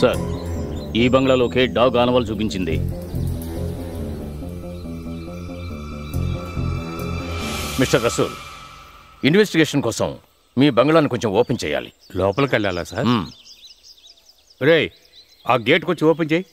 Sir, ఈ బంగ్లాలోకే dog ఆనవాల్ చూపించింది. Mister Rasool, investigation కోసం మీ బంగ్లాను కొంచెం ఓపెన్ చేయాలి. లోపలికి వెళ్ళాలా సార్? రే, ఆ గేట్ కొంచెం ఓపెన్ చేయి.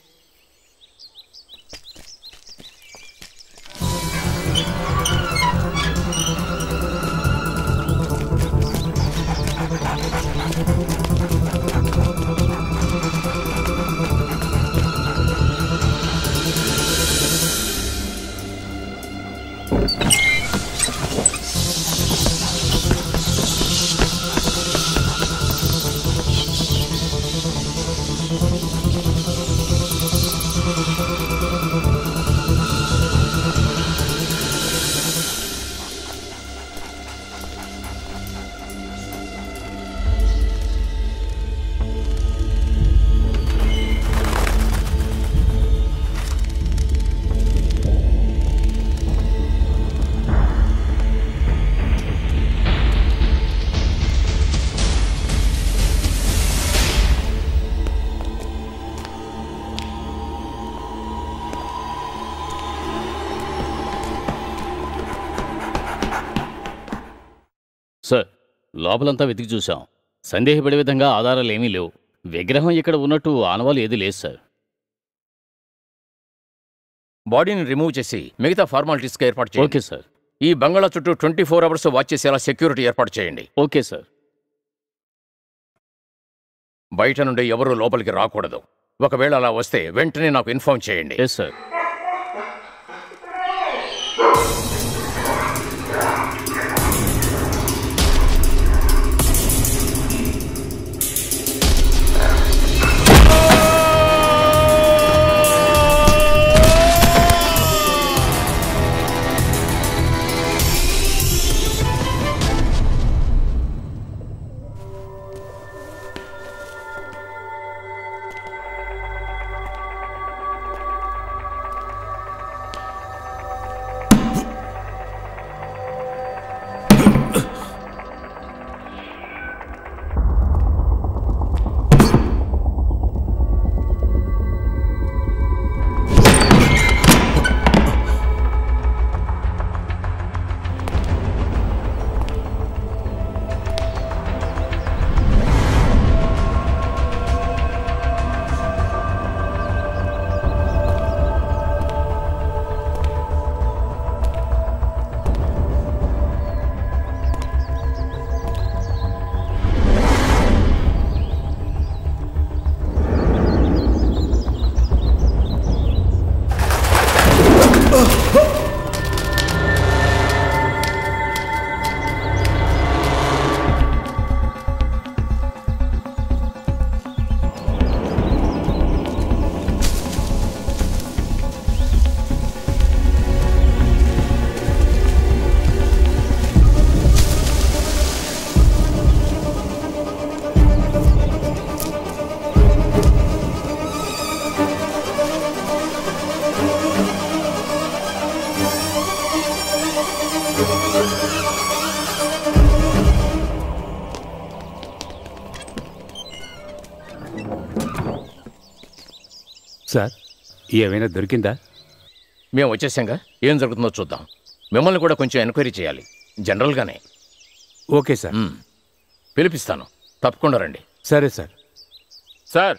సార్, లోపలంతా వెతికి చూశాం. సందేహపడే విధంగా ఆధారాలు ఏమీ లేవు. విగ్రహం ఇక్కడ ఉన్నట్టు ఆనవాలు ఏది లేదు సార్. బాడీని రిమూవ్ చేసి మిగతా ఫార్మాలిటీస్కి ఏర్పాటు చేయండి. Okay sir. ఈ బంగ్లా చుట్టూ 24 అవర్స్ వాచ్ చేసేలా సెక్యూరిటీ ఏర్పాటు చేయండి. Okay sir. బయట నుండి ఎవరూ లోపలికి రాకూడదు. ఒకవేళ అలా వస్తే వెంటనే నాకు ఇన్ఫార్మ్ చేయండి. Yes sir. సార్, ఏమైనా దొరికిందా? మేము వచ్చేసాంగా, ఏం జరుగుతుందో చూద్దాం. మిమ్మల్ని కూడా కొంచెం ఎంక్వైరీ చేయాలి, జనరల్గానే. Okay sir. పిలిపిస్తాను, తప్పకుండా రండి. సరే సార్. సార్,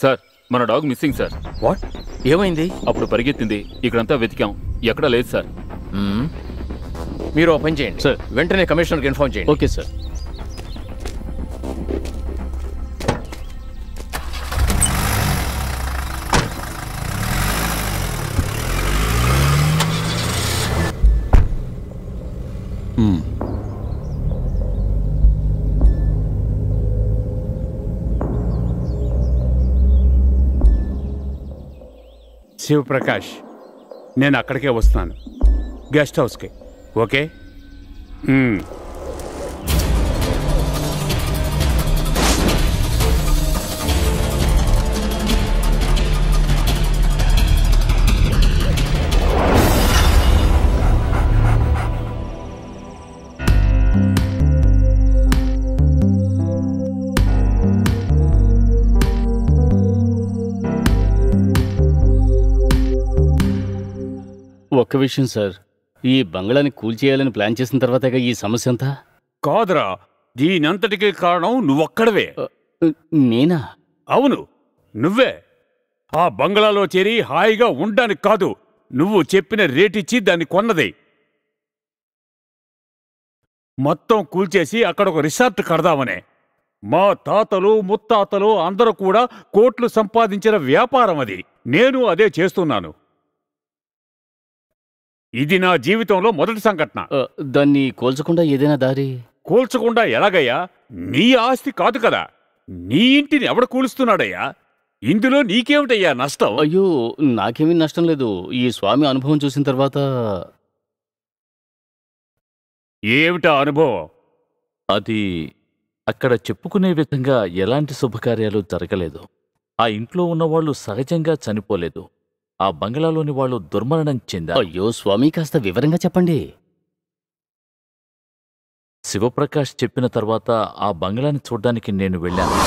సార్, మన డాగ్ మిస్సింగ్ సార్. వాట్? ఏమైంది? అప్పుడు పరిగెత్తింది, ఇక్కడంతా వెతికాం, ఎక్కడా లేదు సార్. మీరు ఓ పని చేయండి సార్, వెంటనే కమిషనర్కి ఇన్ఫార్మ్ చేయండి. Okay sir. శివప్రకాష్, నేను అక్కడికే వస్తున్నాను, గెస్ట్ హౌస్కి. ఓకే? ఒక్క విషయం సార్, ఈ బంగ్లాని కూల్చేయాలని ప్లాన్ చేసిన తర్వాతగా ఈ సమస్య అంతా. కాదురా, దీనంతటికీ కారణం నువ్వొక్కడవే. నేనా? అవును, నువ్వే. ఆ బంగ్లాలో చేరి హాయిగా ఉండడానికి కాదు, నువ్వు చెప్పిన రేటిచ్చి దాన్ని కొన్నది. మొత్తం కూల్చేసి అక్కడ ఒక రిసార్ట్ కడదామనే. మా తాతలు ముత్తాతలు అందరూ కూడా కోట్లు సంపాదించిన వ్యాపారం అది. నేను అదే చేస్తున్నాను. ఇది నా జీవితంలో మొదటి సంఘటన. దాన్ని కోల్చకుండా ఏదైనా దారి? కూల్చకుండా ఎలాగయ్యా? నీ ఆస్తి కాదు కదా. నీ ఇంటిని ఎవడు కూలుస్తున్నాడయ్యా? ఇందులో నీకేమిటయ్యా నష్టం? అయ్యో, నాకేమీ నష్టం లేదు. ఈ స్వామి అనుభవం చూసిన తర్వాత. ఏమిటా అనుభవం? అది అక్కడ చెప్పుకునే విధంగా ఎలాంటి శుభకార్యాలు జరగలేదు. ఆ ఇంట్లో ఉన్నవాళ్లు సహజంగా చనిపోలేదు. ఆ బంగ్లాలోని వాళ్ళు దుర్మరణం చెందారు. అయ్యో స్వామి, కాస్త వివరంగా చెప్పండి. శివప్రకాష్ చెప్పిన తర్వాత ఆ బంగ్లాని చూడ్డానికి నేను వెళ్ళాను.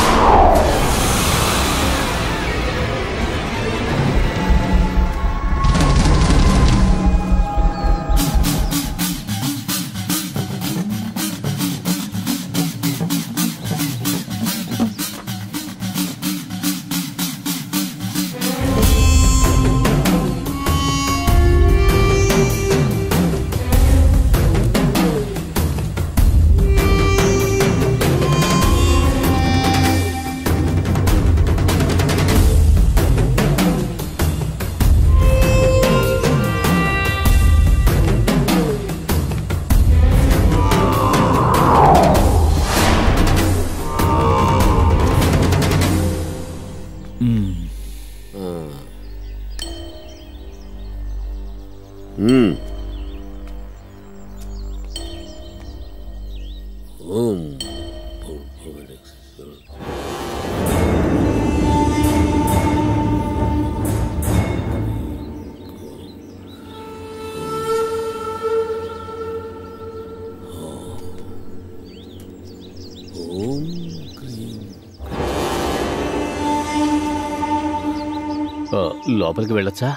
లోపలికి వెళ్ళొచ్చా?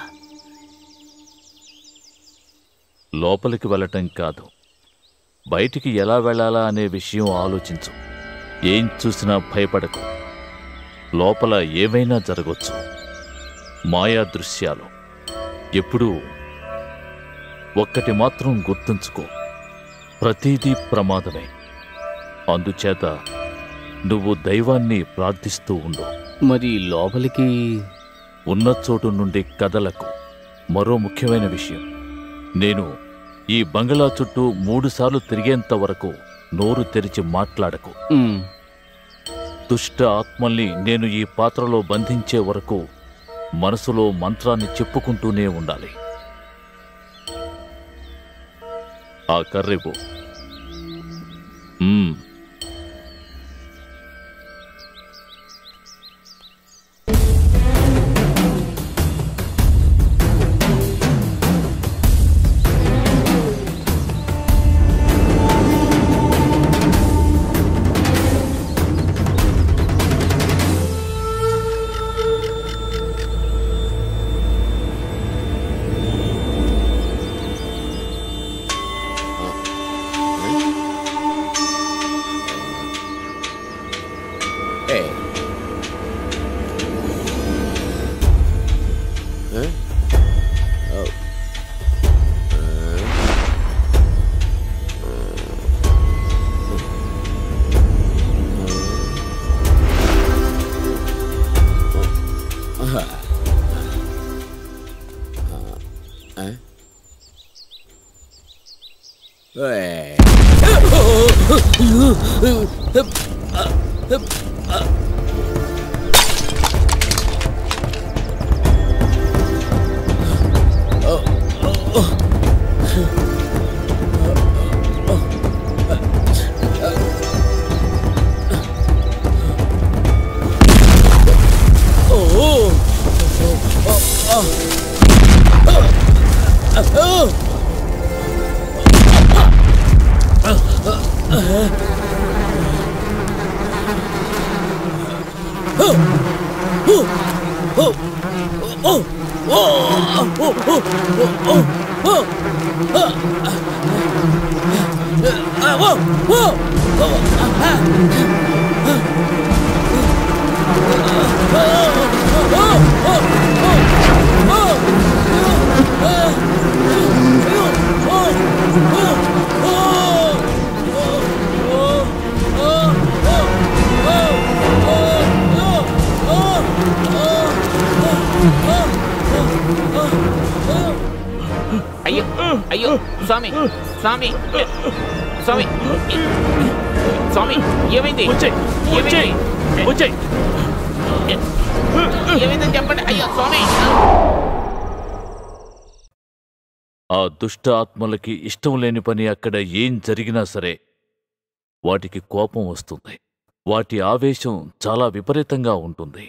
లోపలికి వెళ్ళటం కాదు, బయటికి ఎలా వెళ్ళాలా అనే విషయం ఆలోచించు. ఏం చూసినా భయపడకు. లోపల ఏమైనా జరగొచ్చు. మాయా దృశ్యాలు. ఎప్పుడూ ఒక్కటి మాత్రం గుర్తుంచుకో, ప్రతిదీ ప్రమాదమే. అందుచేత నువ్వు దైవాన్ని ప్రార్థిస్తూ ఉండు. మరి లోపలికి ఉన్న చోటు నుండి కదలకు. మరో ముఖ్యమైన విషయం, నేను ఈ బంగ్లా చుట్టూ 3 సార్లు తిరిగేంత వరకు నోరు తెరిచి మాట్లాడకు. దుష్ట ఆత్మల్ని నేను ఈ పాత్రలో బంధించే వరకు మనసులో మంత్రాన్ని చెప్పుకుంటూనే ఉండాలి. ఆ కర్రెవు. అయ్యో అయ్యో స్వామి స్వామి స్వామి స్వామి ఏమైంది ఏమైందని చెప్పండి. అయ్యో స్వామి. ఆ దుష్ట ఆత్మలకి ఇష్టం లేని పని అక్కడ ఏం జరిగినా సరే వాటికి కోపం వస్తుంది. వాటి ఆవేశం చాలా విపరీతంగా ఉంటుంది.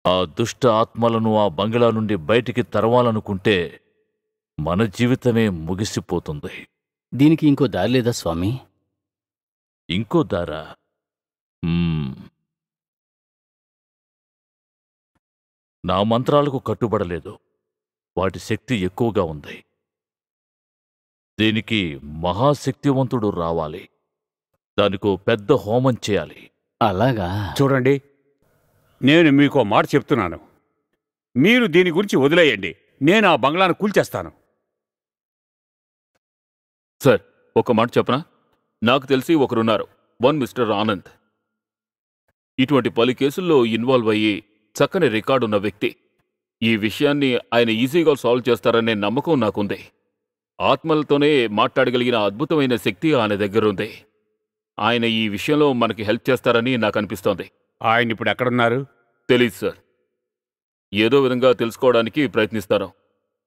ఆ దుష్ట ఆత్మలను ఆ బంగ్లా నుండి బయటికి తరవాలనుకుంటే మన జీవితమే ముగిసిపోతుంది. దీనికి ఇంకో దారి లేదా స్వామి? ఇంకో దారా? నా మంత్రాలకు కట్టుబడలేదు. వాటి శక్తి ఎక్కువగా ఉంది. దీనికి మహాశక్తివంతుడు రావాలి. దానికో పెద్ద హోమం చేయాలి. అలాగా? చూడండి, నేను మీకో మాట చెప్తున్నాను. మీరు దీని గురించి వదిలేయండి. నేను ఆ బంగ్లాను కూల్చేస్తాను. సార్, ఒక మాట చెప్పనా? నాకు తెలిసి ఒకరున్నారు, మిస్టర్ ఆనంద్. ఇటువంటి పలు కేసుల్లో ఇన్వాల్వ్ అయ్యి చక్కని రికార్డున్న వ్యక్తి. ఈ విషయాన్ని ఆయన ఈజీగా సాల్వ్ చేస్తారనే నమ్మకం నాకుంది. ఆత్మలతోనే మాట్లాడగలిగిన అద్భుతమైన శక్తి ఆయన దగ్గరుంది. ఆయన ఈ విషయంలో మనకి హెల్ప్ చేస్తారని నాకు అనిపిస్తోంది. ఆయన ఇప్పుడు ఎక్కడున్నారు? తెలీదు సార్. ఏదో విధంగా తెలుసుకోవడానికి ప్రయత్నిస్తాను.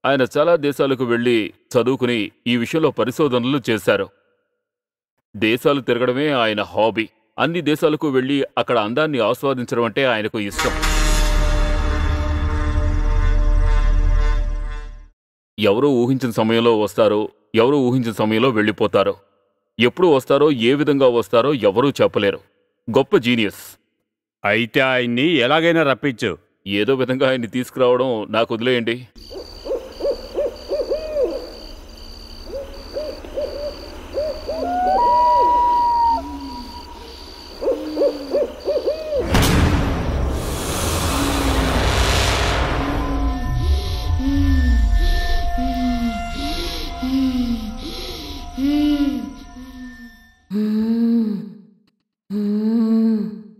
ఆయన చాలా దేశాలకు వెళ్ళి చదువుకుని ఈ విషయంలో పరిశోధనలు చేశారు. దేశాలు తిరగడమే ఆయన హాబీ. అన్ని దేశాలకు వెళ్ళి అక్కడ అందాన్ని ఆస్వాదించడం అంటే ఆయనకు ఇష్టం. ఎవరూ ఊహించిన సమయంలో వస్తారో, ఎవరూ ఊహించిన సమయంలో వెళ్ళిపోతారో. ఎప్పుడు వస్తారో, ఏ విధంగా వస్తారో ఎవరూ చెప్పలేరు. గొప్ప జీనియస్. అయితే ఆయన్ని ఎలాగైనా రప్పించు. ఏదో విధంగా ఆయన్ని తీసుకురావడం నాకు వదిలేయండి.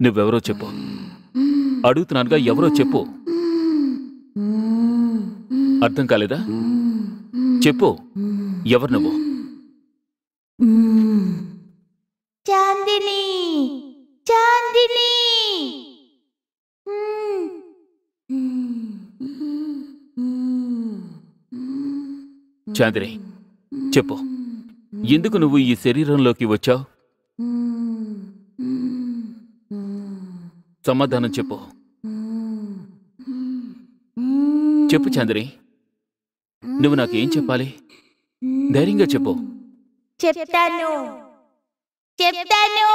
నువ్వెవరో చెప్పు. అడుగుతున్నానుగా, ఎవరో చెప్పు. అర్థం కాలేదా? చెప్పు, ఎవరు నువ్వు? చాందిని. చాందిని. చాందిని, చెప్పు, ఎందుకు నువ్వు ఈ శరీరంలోకి వచ్చావు? సమాధానం చెప్పు. చెప్పు చాందిని, నువ్వు నాకేం చెప్పాలి? ధైర్యంగా చెప్పు. చెప్తాను చెప్తాను.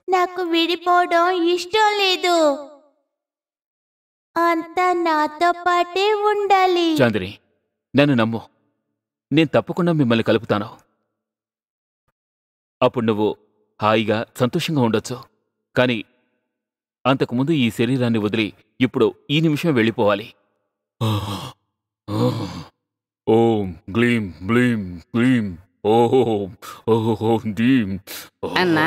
నాకు విడిపోవడం ఇష్టం లేదు. అంతా నాతో పాటే ఉండాలి. చాందిని, నన్ను నమ్ము. నేను తప్పకుండా మిమ్మల్ని కలుపుతాను. అప్పుడు నువ్వు హాయిగా సంతోషంగా ఉండొచ్చు. కానీ అంతకుముందు ఈ శరీరాన్ని వదిలి ఇప్పుడు ఈ నిమిషం వెళ్ళిపోవాలి. ఓం గ్లీం బ్లీం క్లీం ఓం ఓం దీం అన్నా.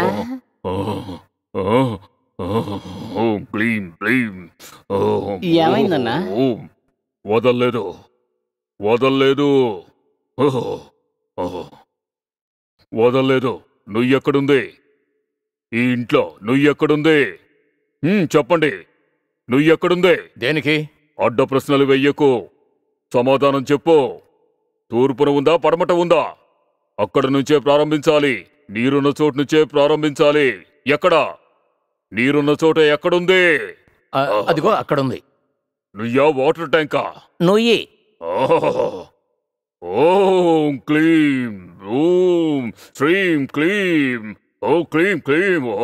ఓం క్లీం బ్లీం ఓం. ఏమైందన్నా? ఓం. వదల్లేదు వదల్లేదు వదల్లేదు. నుయ్యెక్కడుంది? ఈ ఇంట్లో నుయ్యెక్కడుంది? చెప్పండి, నుయ్యెక్కడుంది? దేనికి? అడ్డ ప్రశ్నలు వెయ్యకు. సమాధానం చెప్పు. తూర్పున ఉందా, పడమట ఉందా? అక్కడ నుంచే ప్రారంభించాలి. నీరున్న చోటు నుంచే ప్రారంభించాలి. ఎక్కడా? నీరున్న చోట ఎక్కడుంది? అదిగో అక్కడుంది. నుయ్యా వాటర్ ట్యాంకా? నుయ్యి. ఓం క్లీం ఓం శ్రీం క్లీం ఓ క్లీం క్లీం ఓ.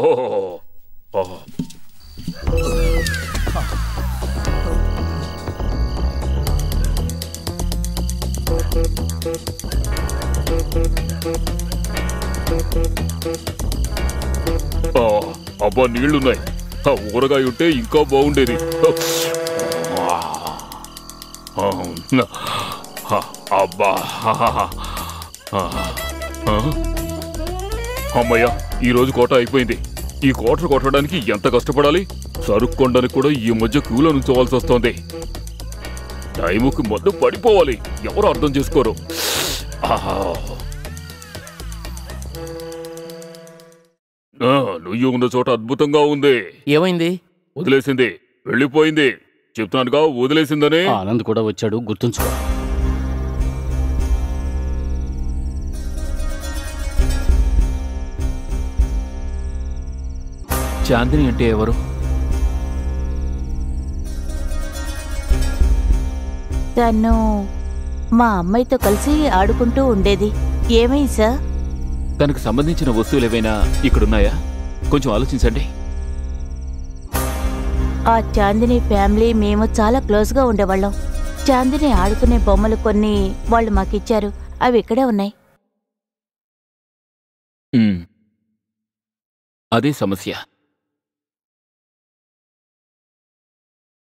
అబ్బా నీళ్లున్నాయి. ఊరగాయ ఉంటే ఇంకా బాగుండేది. అబ్బా అమ్మయ్య, ఈరోజు కోట అయిపోయింది. ఈ కోటను కొట్టడానికి ఎంత కష్టపడాలి. సరుకు కొనడానికి కూడా ఈ మధ్య క్యూలో నుంచోవాల్సి వస్తోంది. టైముకి మొదలు పడిపోవాలి. ఎవరు అర్థం చేసుకోరు. నువ్వు ఉన్న చోట అద్భుతంగా ఉంది. ఏమైంది? వదిలేసింది, వెళ్ళిపోయింది. చెప్తున్నానుగా, వదిలేసిందని. ఆనంద్ కూడా వచ్చాడు, గుర్తుంచుకో. చాందిని అంటే ఎవరు? తను మా అమ్మాయితో కలిసి ఆడుకుంటూ ఉండేది. ఏమైంది సార్? తనకు సంబంధించిన వస్తువులు ఏవైనా ఇక్కడున్నాయా? కొంచెం ఆలోచించండి. ఆ చాందిని ఫ్యామిలీ మేము చాలా క్లోజ్గా ఉండేవాళ్ళం. చాందిని ఆడుకునే బొమ్మలు కొన్ని వాళ్ళు మాకిచ్చారు. అవి ఇక్కడే ఉన్నాయి. అదే సమస్య.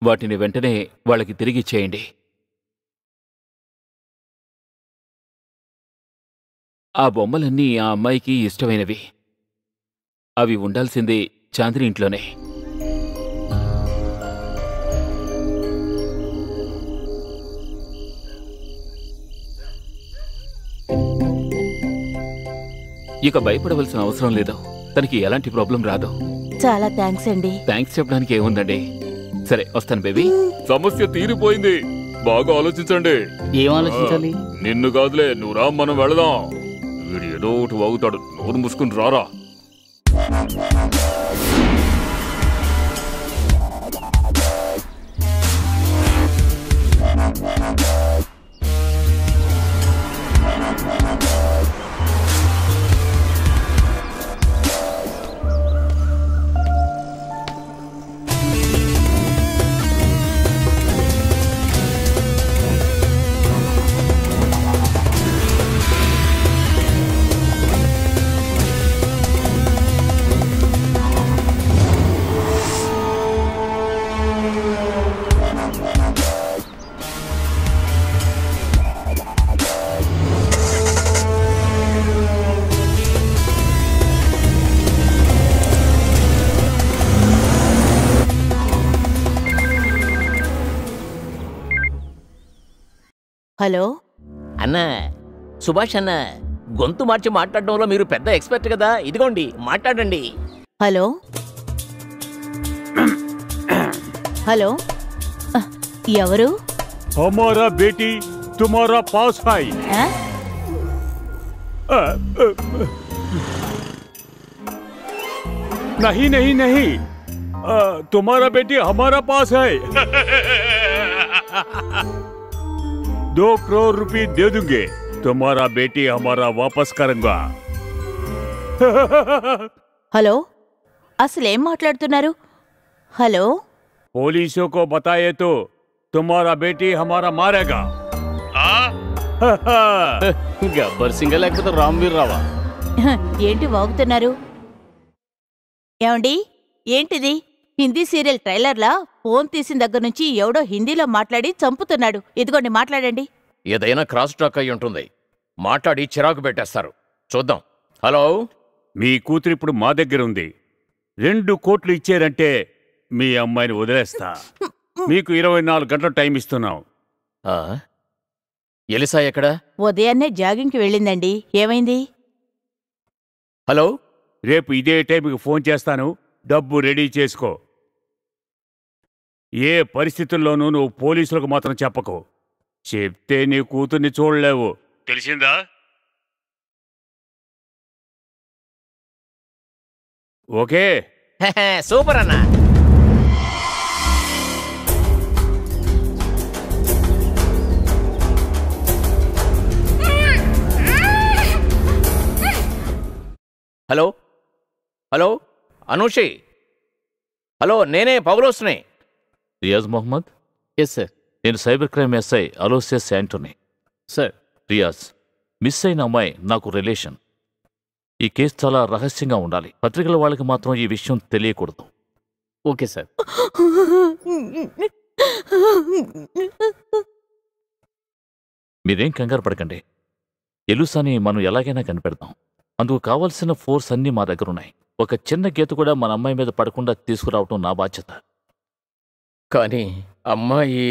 వాటిని వెంటనే వాళ్ళకి తిరిగిచ్చేయండి. ఆ బొమ్మలన్నీ ఆ అమ్మాయికి ఇష్టమైనవి. అవి ఉండాల్సింది చాందిని ఇంట్లోనే. ఇక భయపడవలసిన అవసరం లేదు. తనకి ఎలాంటి ప్రాబ్లం రాదు. చాలా థ్యాంక్స్ అండి. థ్యాంక్స్ చెప్పడానికి ఏముందండి. సరే, వస్తాను బేబీ. సమస్య తీరిపోయింది. బాగా ఆలోచించండి. ఏం ఆలోచించాలి? నిన్ను కాదులే, నువ్వు రా, మనం వెళదాం. వీడు ఏదో ఒకటి వాగుతాడు. నోరు మూసుకుని రారా. హలో అన్నా, సుభాష్ అన్న, గొంతు మార్చి మాట్లాడడంలో మీరు పెద్ద ఎక్స్పర్ట్ కదా. ఇదిగోండి, మాట్లాడండి. హలో హలో ఎవరు? हमारा बेटी तुम्हारा पास है। ఆ? नहीं नहीं नहीं, तुम्हारा बेटी हमारा पास है। 2 करोड़ रुपए दे दूंगे, तुम्हारा बेटी हमारा वापस करूंगा। హలో అసలేం మాట్లాడుతున్నారు? హలో पुलिसों को बताए तो तुम्हारा बेटी हमारा मारेगा। గబ్బర్ సింగ్ లేకపోతే రామ్వీర్ రావా? ఏంటి వాగుతున్నారు? ఏమండి, ఏంటిది? హిందీ సీరియల్ ట్రైలర్లా ఫోన్ తీసిన దగ్గర నుంచి ఎవడో హిందీలో మాట్లాడి చంపుతున్నాడు. ఇదిగోండి, మాట్లాడండి. ఏదైనా క్రాస్ టాక్ అయి ఉంటుంది. మాట్లాడి చిరాకు పెట్టేస్తారు. చూద్దాం. హలో, మీ కూతురు ఇప్పుడు మా దగ్గర ఉంది. 2 కోట్లు ఇచ్చారంటే మీ అమ్మాయిని వదిలేస్తా. మీకు 24 గంటల టైం ఇస్తున్నాం. ఎలిసా ఎక్కడా? ఉదయాన్నే జాగింగ్కి వెళ్ళిందండి. ఏమైంది? హలో, రేపు ఇదే టైంకి ఫోన్ చేస్తాను. డబ్బు రెడీ చేసుకో. ఏ పరిస్థితుల్లోనూ నువ్వు పోలీసులకు మాత్రం చెప్పకు. చెప్తే నీ కూతుర్ని చూడలేవు, తెలిసిందా? ఓకే, సూపర్ అన్న. హలో హలో అనూషి, హలో నేనే పౌలోస్ని. Riyaz Mohammed, yes sir. నేను cyber crime SI Aloysius Antony. Sir. Riyaz, miss అయిన అమ్మాయి నాకు రిలేషన్. ఈ కేసు చాలా రహస్యంగా ఉండాలి. పత్రికల వాళ్ళకి మాత్రం ఈ విషయం తెలియకూడదు. Okay sir. మీరేం కంగారు పడకండి. ఎలుసాని మనం ఎలాగైనా కనిపెడతాం. అందుకు కావలసిన ఫోర్స్ అన్నీ మా దగ్గరున్నాయి. ఒక చిన్న గీత కూడా మన అమ్మాయి మీద పడకుండా తీసుకురావటం నా బాధ్యత. కానీ అమ్మాయి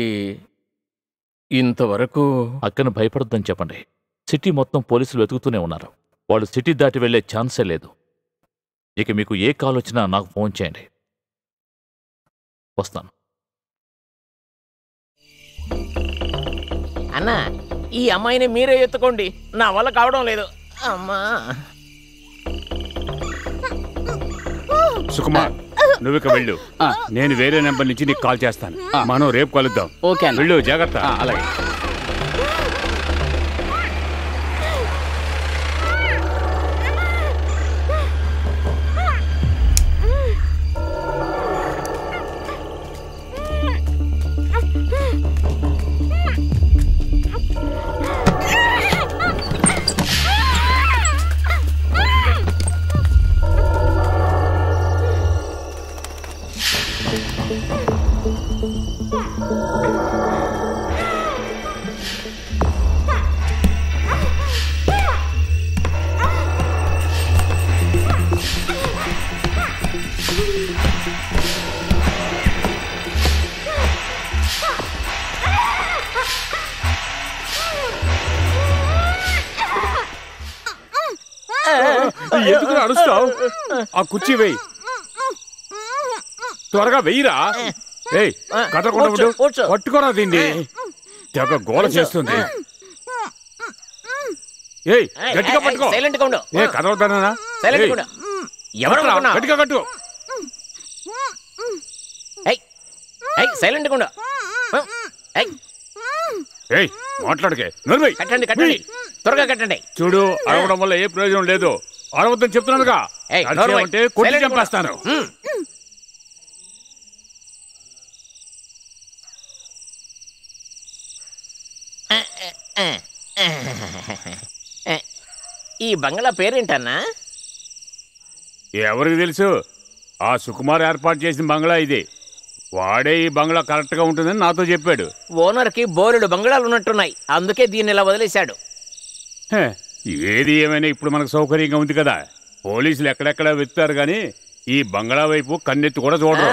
ఇంతవరకు అక్కను భయపడొద్దని చెప్పండి. సిటీ మొత్తం పోలీసులు వెతుకుతూనే ఉన్నారు. వాళ్ళు సిటీ దాటి వెళ్లే ఛాన్సే లేదు. ఇక మీకు ఏ కాల్ వచ్చినా నాకు ఫోన్ చేయండి. వస్తాను. అన్న, ఈ అమ్మాయిని మీరే ఎత్తుకోండి, నా వల్ల కావడం లేదు. అమ్మా. సుకుమార్, నువ్వు ఇక వెళ్ళు. నేను వేరే నెంబర్ నుంచి నీకు కాల్ చేస్తాను. మనం రేపు కలుద్దాం. ఓకే వెళ్ళు, జాగ్రత్త. అలాగే. ఎందుకు అరుస్తావు? ఆ కుర్చీ వేయి, త్వరగా వెయ్యిరా. ఏయ్, కదలకుండా ఉండు. పట్టుకోరా దీన్ని, తెగ గోల చేస్తుంది. ఏయ్, గట్టిగా పట్టుకో. సైలెంట్ గా ఉండు. ఏ కదలవుతానా? సైలెంట్ గా ఉండు. ఎవరు అనుకున్నావు? గట్టిగా కట్టు. సైలెంట్ గా ఉండు. ఏయ్, మాట్లాడకే. నర్మై, కట్టండి కట్టండి, త్వరగా కట్టండి. చూడు, అరవడం వల్ల ఏ ప్రయోజనం లేదు. అరవద్దని చెప్తున్నానుగా. అంటే కొట్టి చంపేస్తాను. ఈ బంగ్లా పేరేంటన్నా? ఎవరికి తెలుసు? ఆ సుకుమార్ ఏర్పాటు చేసిన బంగ్లా ఇది. వాడే ఈ బంగ్లా కరెక్ట్ గా ఉంటుందని నాతో చెప్పాడు. ఓనర్ కి బోలెడు బంగ్లాలు ఉన్నట్టున్నాయి, అందుకే దీన్ని ఇలా వదిలేశాడు. ఏది ఏమైనా ఇప్పుడు మనకు సౌకర్యంగా ఉంది కదా. పోలీసులు ఎక్కడెక్కడ వెతుతారు గాని ఈ బంగ్లా వైపు కన్నెత్తి కూడా చూడరు.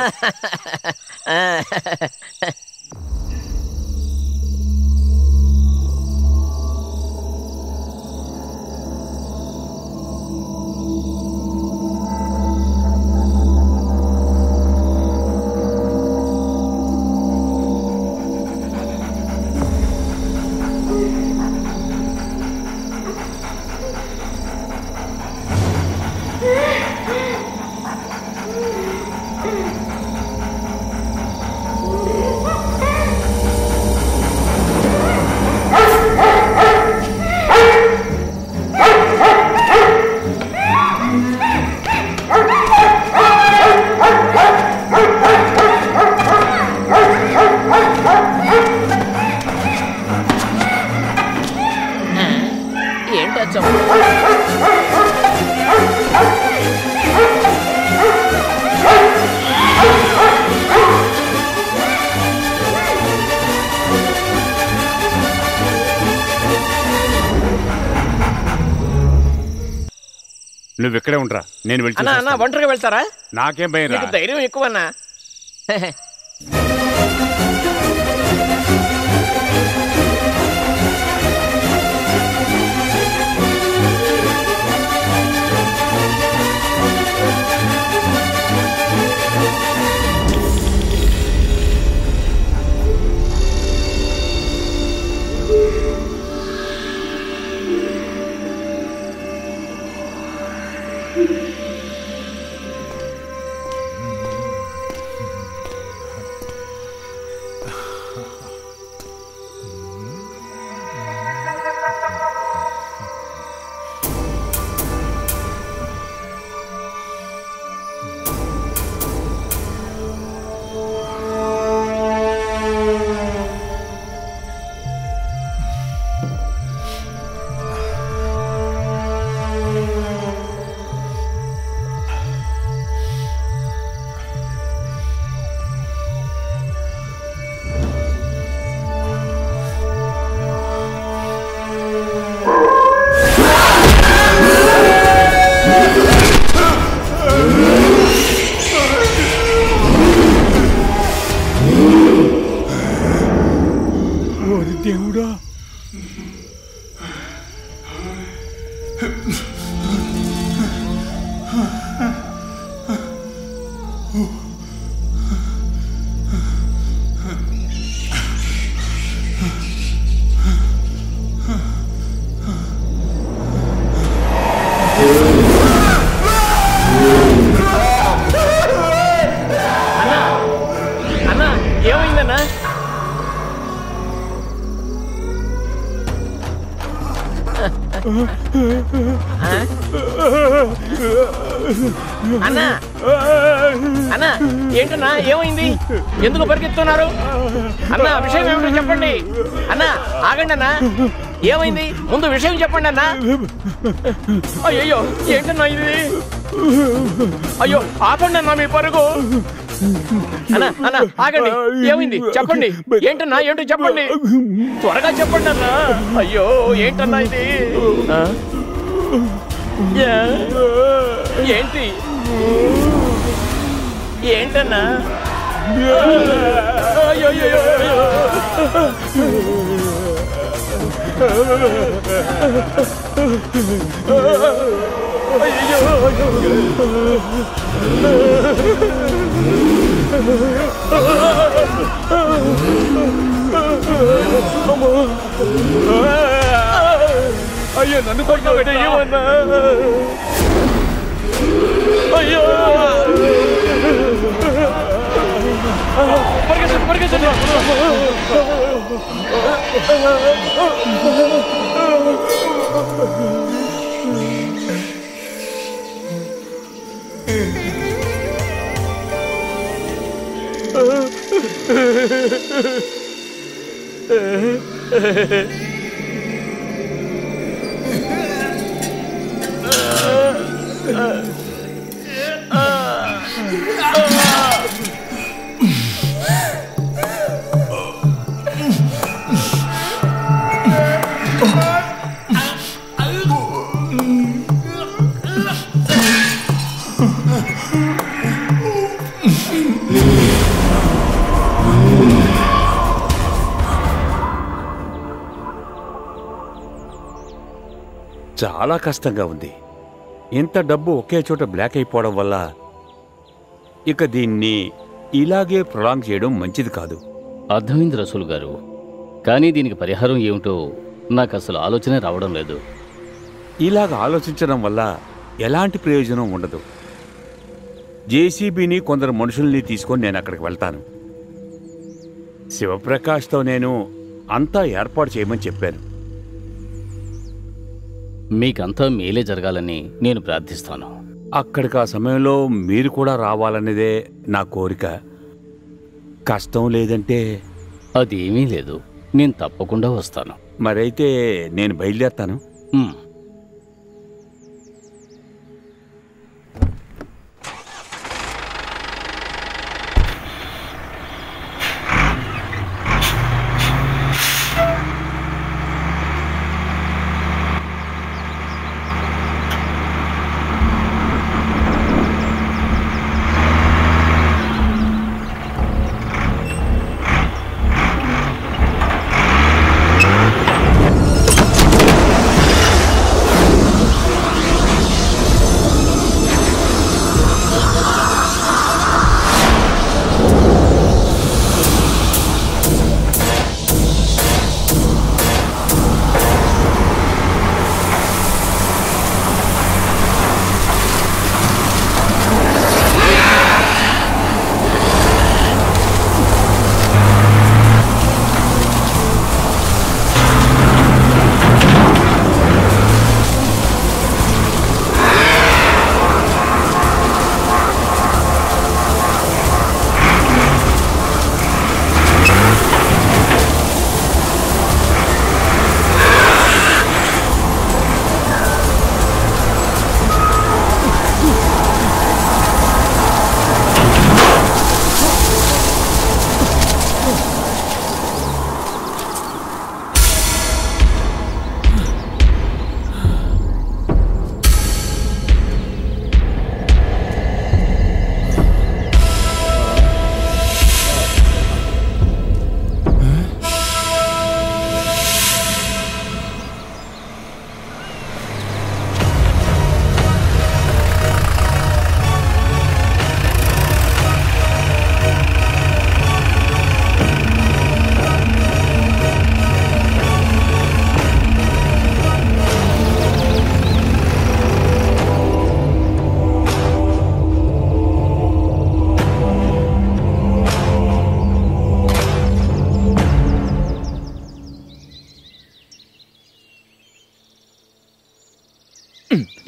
నువ్వు ఇక్కడే ఉంటా, నేను అన్నా. ఒంటరిగా వెళ్తారా? నాకేం భయం, ధైర్యం ఎక్కువన్నా. దేవుడా, అన్నా ఏమైందన్నా? అన్నా అన్నా ఏంటన్నా ఏమైంది? ఎందుకు పరిగెత్తున్నారు? అన్నా విషయం ఏమిటో చెప్పండి. అన్నా ఆగండి అన్నా, ఏమైంది? ముందు విషయం చెప్పండి అన్నా. అయ్యో ఏంటన్నా ఇది? అయ్యో ఆపండి అన్నా మీ పరుగు. అన్నా అన్నా ఆగండి, ఏమైంది చెప్పండి. ఏంటన్నా ఏంటో చెప్పండి, త్వరగా చెప్పండి అన్నా. అయ్యో ఏంటన్నా ఇది? ఏంటి ఏంటన్నా? అయ్యో అయ్యో నన్ను కొట్టవన్నా. అయ్యో పరిగెత్తండి పరిగెత్తండి. చాలా కష్టంగా ఉంది. ఇంత డబ్బు ఒకే చోట బ్లాక్ అయిపోవడం వల్ల ఇక దీన్ని ఇలాగే ప్రొలాంగ్ చేయడం మంచిది కాదు. అర్థమైంది రసూల్ గారు, కానీ దీనికి పరిహారం ఏమిటో నాకు అసలు ఆలోచనే రావడం లేదు. ఇలాగ ఆలోచించడం వల్ల ఎలాంటి ప్రయోజనం ఉండదు. జేసీబీని కొందరు మనుషుల్ని తీసుకొని నేను అక్కడికి వెళ్తాను. శివప్రకాష్తో నేను అంతా ఏర్పాటు చేయమని చెప్పాను. మీకంతా మేలే జరగాలని నేను ప్రార్థిస్తాను. అక్కడికి ఆ సమయంలో మీరు కూడా రావాలనేదే నా కోరిక. కష్టం లేదంటే అదేమీ లేదు, నేను తప్పకుండా వస్తాను. మరైతే నేను బయలుదేరుతాను.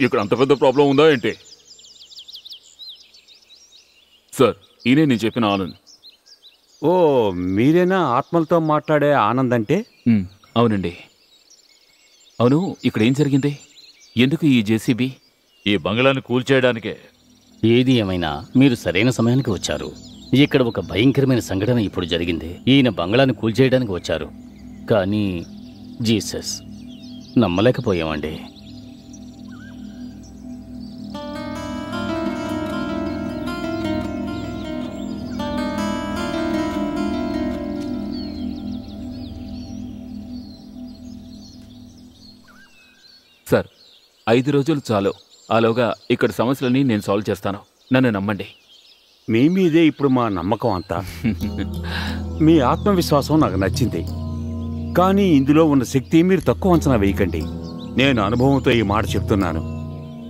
ఇక్కడ అంత పెద్ద ప్రాబ్లం ఉందా ఏంటి? సార్, ఈయనే నేను చెప్పిన ఆనంద్. ఓ, మీరేనా ఆత్మలతో మాట్లాడే ఆనంద్ అంటే? అవునండి. అవును, ఇక్కడ ఏం జరిగింది? ఎందుకు ఈ జేసీబీ? ఈ బంగ్లాని కూల్చేయడానికే. ఏది ఏమైనా మీరు సరైన సమయానికి వచ్చారు. ఇక్కడ ఒక భయంకరమైన సంఘటన ఇప్పుడు జరిగింది. ఈయన బంగ్లాని కూల్చేయడానికి వచ్చారు. కానీ జీసస్, నమ్మలేకపోయామండి. సార్, 5 రోజులు చాలు. ఆలోగా ఇక్కడ సమస్యలని నేను సాల్వ్ చేస్తాను. నన్ను నమ్మండి. మీ మీదే ఇప్పుడు మా నమ్మకం అంతా. మీ ఆత్మవిశ్వాసం నాకు నచ్చింది. కానీ ఇందులో ఉన్న శక్తి మీరు తక్కువ అంచనా వేయకండి. నేను అనుభవంతో ఈ మాట చెప్తున్నాను.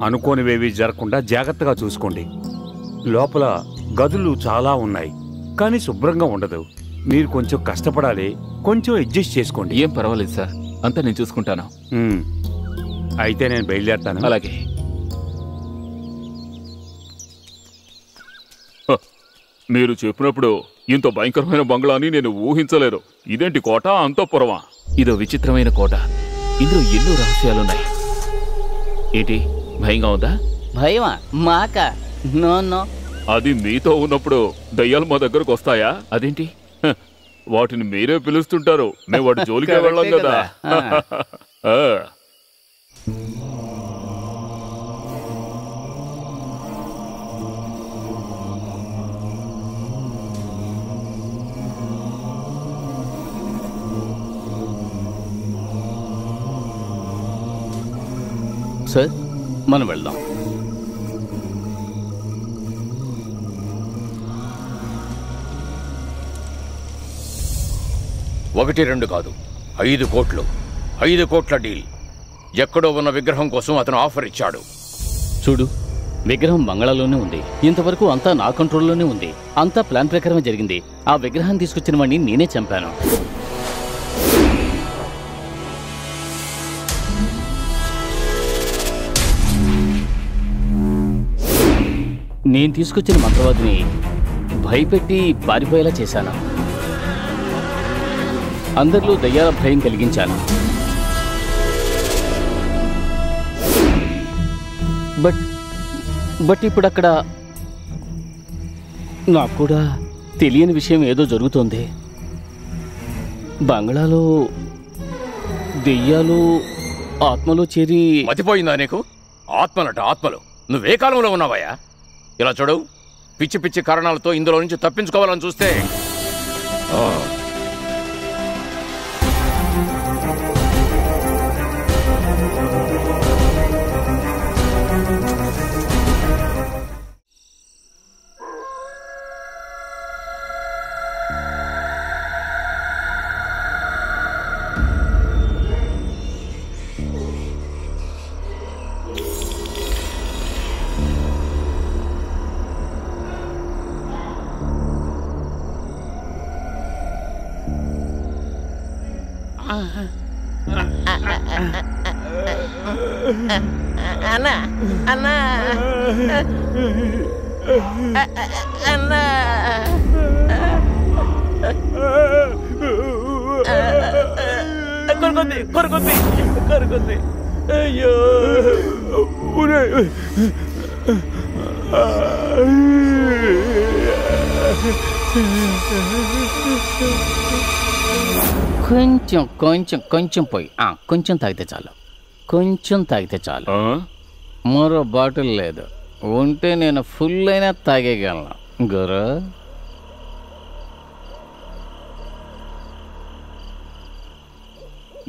అనుకోనివేవి జరగకుండా జాగ్రత్తగా చూసుకోండి. లోపల గదులు చాలా ఉన్నాయి, కానీ శుభ్రంగా ఉండదు. మీరు కొంచెం కష్టపడాలి, కొంచెం అడ్జస్ట్ చేసుకోండి. ఏం పర్వాలేదు సార్, అంతా నేను చూసుకుంటాను. అయితే నేను బయలుదేరుతాను. అలాగే. మీరు చెప్పినప్పుడు ఇంత భయంకరమైన బంగ్లాని నేను ఊహించలేదు. ఇదేంటి కోట, అంతఃపురమా? ఇదో విచిత్రమైన కోట. ఇందులో ఎన్నో రహస్యాలున్నాయి. ఏంటి, భయంగా ఉందా? భయమా? మాక నో నో. అది మీతో ఉన్నప్పుడు దయ్యాలు మా దగ్గరకు వస్తాయా? అదేంటి? వాటిని మీరే పిలుస్తుంటారు. మేము వాటి జోలికే వెళ్ళాం కదా. సార్, మనం వెళ్దాం. ఒకటి రెండు కాదు, 5 కోట్లు. 5 కోట్ల డీల్. ఎక్కడో ఉన్న విగ్రహం కోసం అతను ఆఫర్ ఇచ్చాడు. చూడు, విగ్రహం బంగాళాలోనే ఉంది. ఇంతవరకు అంతా నా కంట్రోల్లోనే ఉంది. అంతా ప్లాన్ ప్రకారమే జరిగింది. ఆ విగ్రహాన్ని తీసుకొచ్చిన వాడిని నేనే చంపాను. నేను తీసుకొచ్చిన మంత్రవాదిని భయపెట్టి పారిపోయేలా చేశాను. అందరిలో దయ్యాల భయం కలిగించాను. బట్ ఇప్పుడు అక్కడ నాకు కూడా తెలియని విషయం ఏదో జరుగుతోంది. బంగ్లాలో దెయ్యాలు ఆత్మలో చేరి... మతిపోయిందా నీకు? ఆత్మలట ఆత్మలు. నువ్వే కాలంలో ఉన్నావయ్యా? ఇలా చూడు, పిచ్చి పిచ్చి కారణాలతో ఇందులో నుంచి తప్పించుకోవాలని చూస్తే అన్నా అన్నా అన్నా కొరుకుంది కొరుకుంది కొరుకుంది. అయ్యో కొంచెం కొంచెం కొంచెం పోయి కొంచెం తాగితే చాలు. కొంచెం తాగితే చాలు. మరో బాటిల్ లేదు. ఉంటే నేను ఫుల్ అయినా తాగేయగలను. గురు,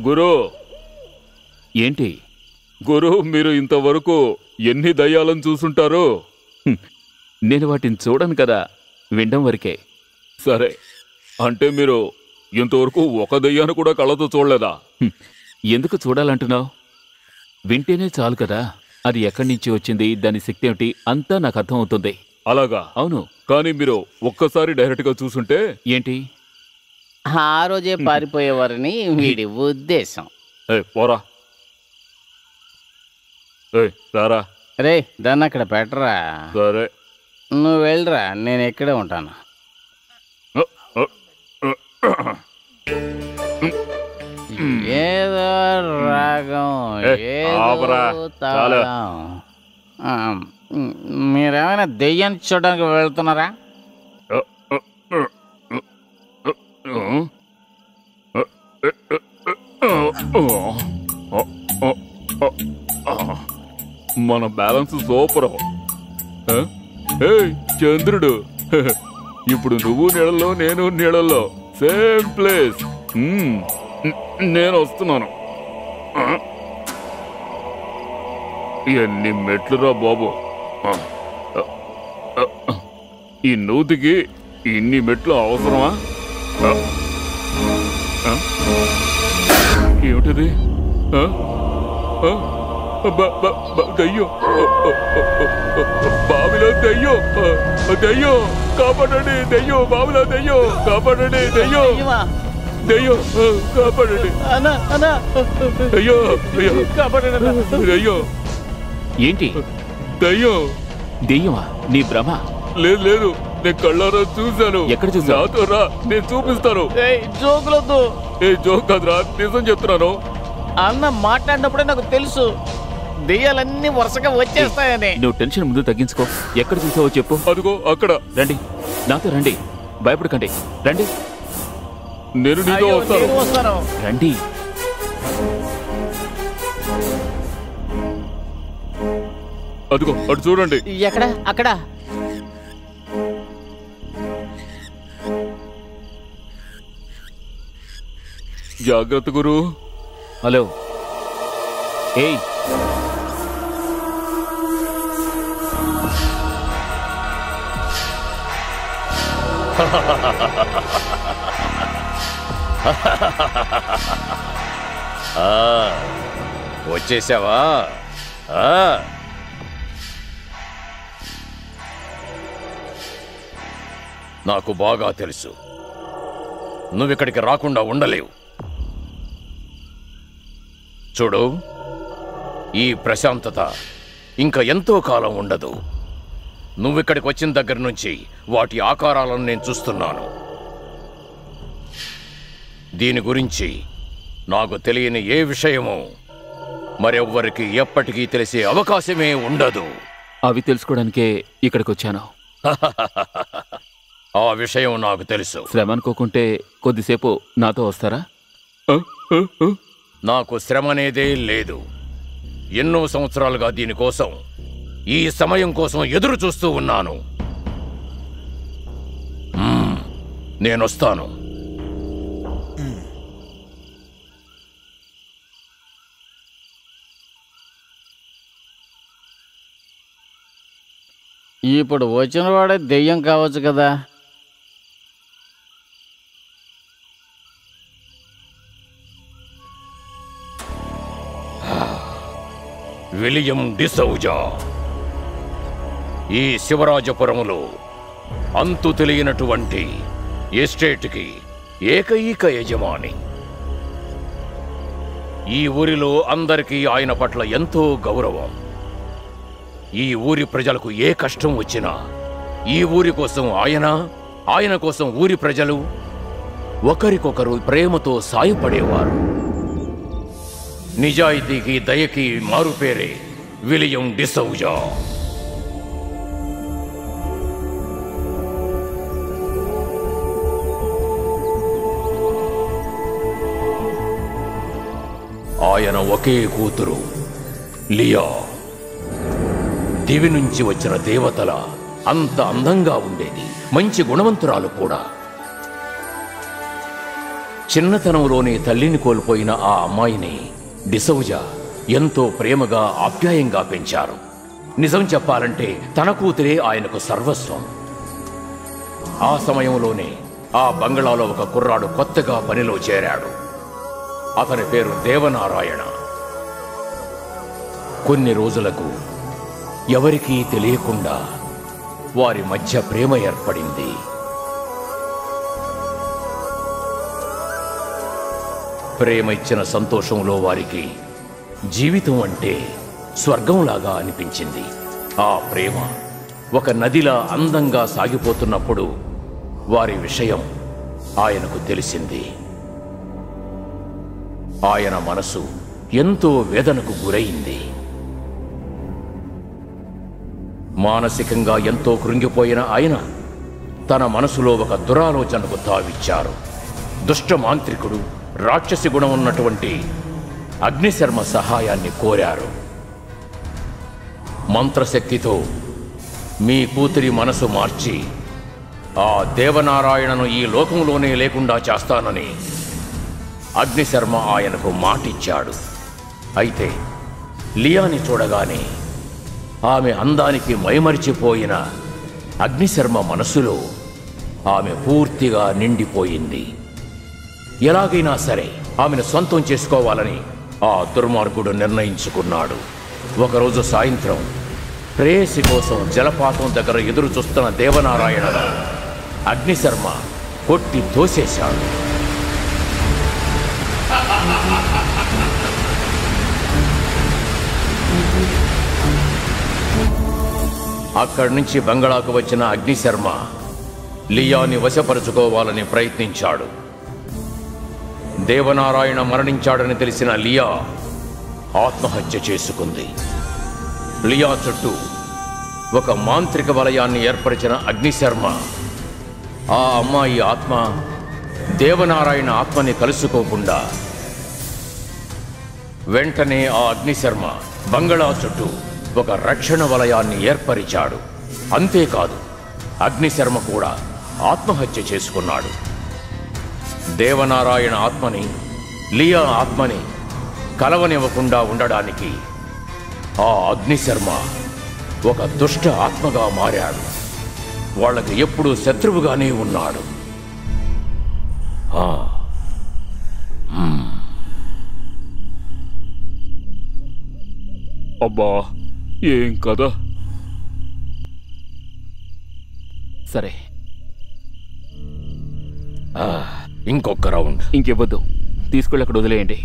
గురు ఏంటి? గురు, మీరు ఇంతవరకు ఎన్ని దయ్యాలను చూసుంటారు? నేను వాటిని చూడను కదా, వినడం వరకే. సరే, అంటే మీరు ఇంతవరకు ఒక దయ్యాన్ని కూడా కళ్ళతో చూడలేదా? ఎందుకు చూడాలంటున్నావు? వింటేనే చాలు కదా. అది ఎక్కడి నుంచి వచ్చింది, దాని శక్తి ఏమిటి, అంతా నాకు అర్థం అవుతుంది. అలాగా? అవును. కానీ మీరు ఒక్కసారి డైరెక్ట్ గా చూసుంటే... ఏంటి? ఆ రోజే పారిపోయేవారని వీడి ఉద్దేశం. పోరా. ఏయ్, రారా. రే దాన్ని అక్కడ పెట్టరా. సరే. నువ్వు వెళ్ళరా, నేను ఇక్కడే ఉంటాను. ఏదో రాగం, ఆపరా. ఏదో తాళం. మీరేమైనా దెయ్యాన్ని చూడడానికి వెళ్తున్నారా? మన బ్యాలెన్స్ సూపర్. ఏయ్ చంద్రుడు, ఇప్పుడు నువ్వు నీళ్ళలో నేను నీళ్ళలో, సేమ్ ప్లేస్. నేను వస్తున్నాను. ఎన్ని మెట్లురా బాబు. ఈ నూతికి ఇన్ని మెట్లు అవసరమా? ఏమిటిది? దయ్యం, బావిలో దయ్యం, దయ్యం కాపాడండి, దయ్యం బావిలో దయ్యం కాపాడండి, దయ్యం దయ్యం కాపాడండి, అయ్యో కాపాడండి, దయ్యం. ఏంటి దయ్యం. దెయ్యమా? నీ భ్రమ. లేదు లేదు, నేను కళ్ళారా చూశాను. ఎక్కడ చూసావు? నాతో రా, నేను చూపిస్తాను. జోకులొద్దు. ఏ జోక్ కాదురా, నిజం చెప్తున్నాను. అన్న మాట్లాడినప్పుడే నాకు తెలుసు దెయ్యాలన్నీ వరుసగా వచ్చేస్తాయని. నువ్వు టెన్షన్ ముందు తగ్గించుకో. ఎక్కడ చూసావో చెప్పు. అదిగో అక్కడ. రండి, నాతో రండి, భయపడకండి, రండి. నేను నీతో వస్తాను. రండి. అదిగో అటు చూడండి. ఎక్కడ? అక్కడ. జాగ్రత్త గురు. హలో. ఏయ్, వచ్చేసావా? నాకు బాగా తెలుసు నువ్విక్కడికి రాకుండా ఉండలేవు. చూడు, ఈ ప్రశాంతత ఇంకా ఎంతో కాలం ఉండదు. నువ్విక్కడికి వచ్చిన దగ్గర నుంచి వాటి ఆకారాలను నేను చూస్తున్నాను. దీని గురించి నాకు తెలియని ఏ విషయమూ మరెవ్వరికి ఎప్పటికీ తెలిసే అవకాశమే ఉండదు. అవి తెలుసుకోవడానికే ఇక్కడికి వచ్చాను. ఆ విషయం నాకు తెలుసు. శ్రమ అనుకోకుంటే కొద్దిసేపు నాతో వస్తారా? నాకు శ్రమ అనేదే లేదు. ఎన్నో సంవత్సరాలుగా దీనికోసం, ఈ సమయం కోసం ఎదురు చూస్తూ ఉన్నాను. నేనొస్తాను. ఇప్పుడు వచ్చిన వాడే దెయ్యం కావచ్చు కదా. విలియం డిసౌజా ఈ శివరాజపురములో అంతు తెలియనటువంటి ఎస్టేట్కి ఏకైక యజమాని. ఈ ఊరిలో అందరికీ ఆయన పట్ల ఎంతో గౌరవం. ఈ ఊరి ప్రజలకు ఏ కష్టం వచ్చినా ఈ ఊరి కోసం ఆయన కోసం ఊరి ప్రజలు ఒకరికొకరు ప్రేమతో సాయపడేవారు. నిజాయితీకి దయకి మారుపేరే విలియం డిసౌజా. ఆయన ఒకే కూతురు లియా. దివి నుంచి వచ్చిన దేవతల అంత అందంగా ఉండేది. మంచి గుణవంతురాలు కూడా. చిన్నతనంలోనే తల్లిని కోల్పోయిన ఆ అమ్మాయిని డిసౌజా ఎంతో ప్రేమగా ఆప్యాయంగా పెంచారు. నిజం చెప్పాలంటే తన కూతురే ఆయనకు సర్వస్వం. ఆ సమయంలోనే ఆ బంగళాలో ఒక కుర్రాడు కొత్తగా పనిలో చేరాడు. అతని పేరు దేవనారాయణ. కొన్ని రోజులకు ఎవరికీ తెలియకుండా వారి మధ్య ప్రేమ ఏర్పడింది. ప్రేమ ఇచ్చిన సంతోషంలో వారికి జీవితం అంటే స్వర్గంలాగా అనిపించింది. ఆ ప్రేమ ఒక నదిలా అందంగా సాగిపోతున్నప్పుడు వారి విషయం ఆయనకు తెలిసింది. ఆయన మనసు ఎంతో వేదనకు గురైంది. మానసికంగా ఎంతో కృంగిపోయిన ఆయన తన మనసులో ఒక దురాలోచనకు తావిచ్చారు. దుష్ట మాంత్రికుడు, రాక్షసి గుణం ఉన్నటువంటి అగ్నిశర్మ సహాయాన్ని కోరారు. మంత్రశక్తితో మీ కూతురి మనసు మార్చి ఆ దేవనారాయణను ఈ లోకంలోనే లేకుండా చేస్తానని అగ్నిశర్మ ఆయనకు మాటిచ్చాడు. అయితే లియాని చూడగానే ఆమె అందానికి మైమరిచిపోయిన అగ్నిశర్మ మనసులో ఆమె పూర్తిగా నిండిపోయింది. ఎలాగైనా సరే ఆమెను సొంతం చేసుకోవాలని ఆ దుర్మార్గుడు నిర్ణయించుకున్నాడు. ఒకరోజు సాయంత్రం ప్రేయసి కోసం జలపాతం దగ్గర ఎదురు చూస్తున్న దేవనారాయణను అగ్నిశర్మ కొట్టి తోసేశాడు. అక్కడి నుంచి బంగళాకు వచ్చిన అగ్నిశర్మ లియాని వశపరుచుకోవాలని ప్రయత్నించాడు. దేవనారాయణ మరణించాడని తెలిసిన లియా ఆత్మహత్య చేసుకుంది. లియా చుట్టూ ఒక మాంత్రిక వలయాన్ని ఏర్పరిచిన అగ్నిశర్మ ఆ అమ్మాయి ఆత్మ దేవనారాయణ ఆత్మని కలుసుకోకుండా వెంటనే ఆ అగ్నిశర్మ బంగళా చుట్టూ ఒక రక్షణ వలయాన్ని ఏర్పరిచాడు. అంతేకాదు, అగ్నిశర్మ కూడా ఆత్మహత్య చేసుకున్నాడు. దేవనారాయణ ఆత్మని లియా ఆత్మని కలవనివ్వకుండా ఉండడానికి ఆ అగ్నిశర్మ ఒక దుష్ట ఆత్మగా మారాడు. వాళ్ళకి ఎప్పుడూ శత్రువుగానే ఉన్నాడు. అబ్బా, ఏం కదా. సరే, ఇంకొక రౌండ్. ఇంకివ్వద్దు, తీసుకెళ్ళి అక్కడ వదిలేయండి.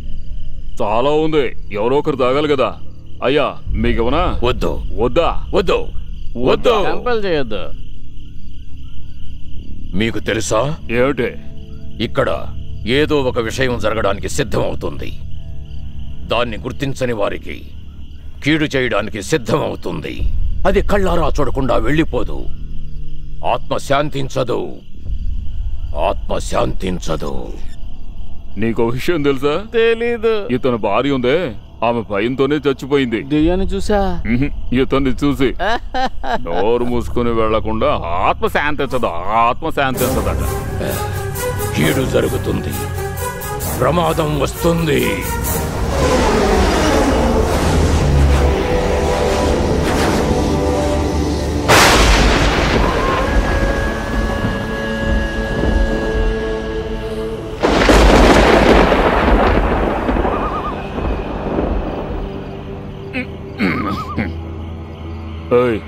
చాలా ఉంది, ఎవరో ఒకరు తాగాలి కదా. అయ్యా, మీకేమన్నా? వద్దు. వద్దా? వద్దు. వద్దు. కంపల్ చేయొద్దు. మీకు తెలుసా ఏమిటి? ఇక్కడ ఏదో ఒక విషయం జరగడానికి సిద్ధమవుతుంది. దాన్ని గుర్తించని వారికి కీడు చేయడానికి సిద్ధమవుతుంది. అది కళ్ళారా చూడకుండా వెళ్ళిపోదు. ఆత్మ శాంతించదు. ఆత్మ శాంతించదు. నీకో విషయం తెలుసా? తెలీదు. ఇతను భార్య ఉందే, ఆమె భయంతోనే చచ్చిపోయింది. దెయ్యాన్ని చూసా? ఇతన్ని చూసి నోరు మూసుకుని వెళ్లకుండా ఆత్మ శాంతించదు, ఆత్మ శాంతించదట. కీడు జరుగుతుంది. ప్రమాదం వస్తుంది. ఏయ్,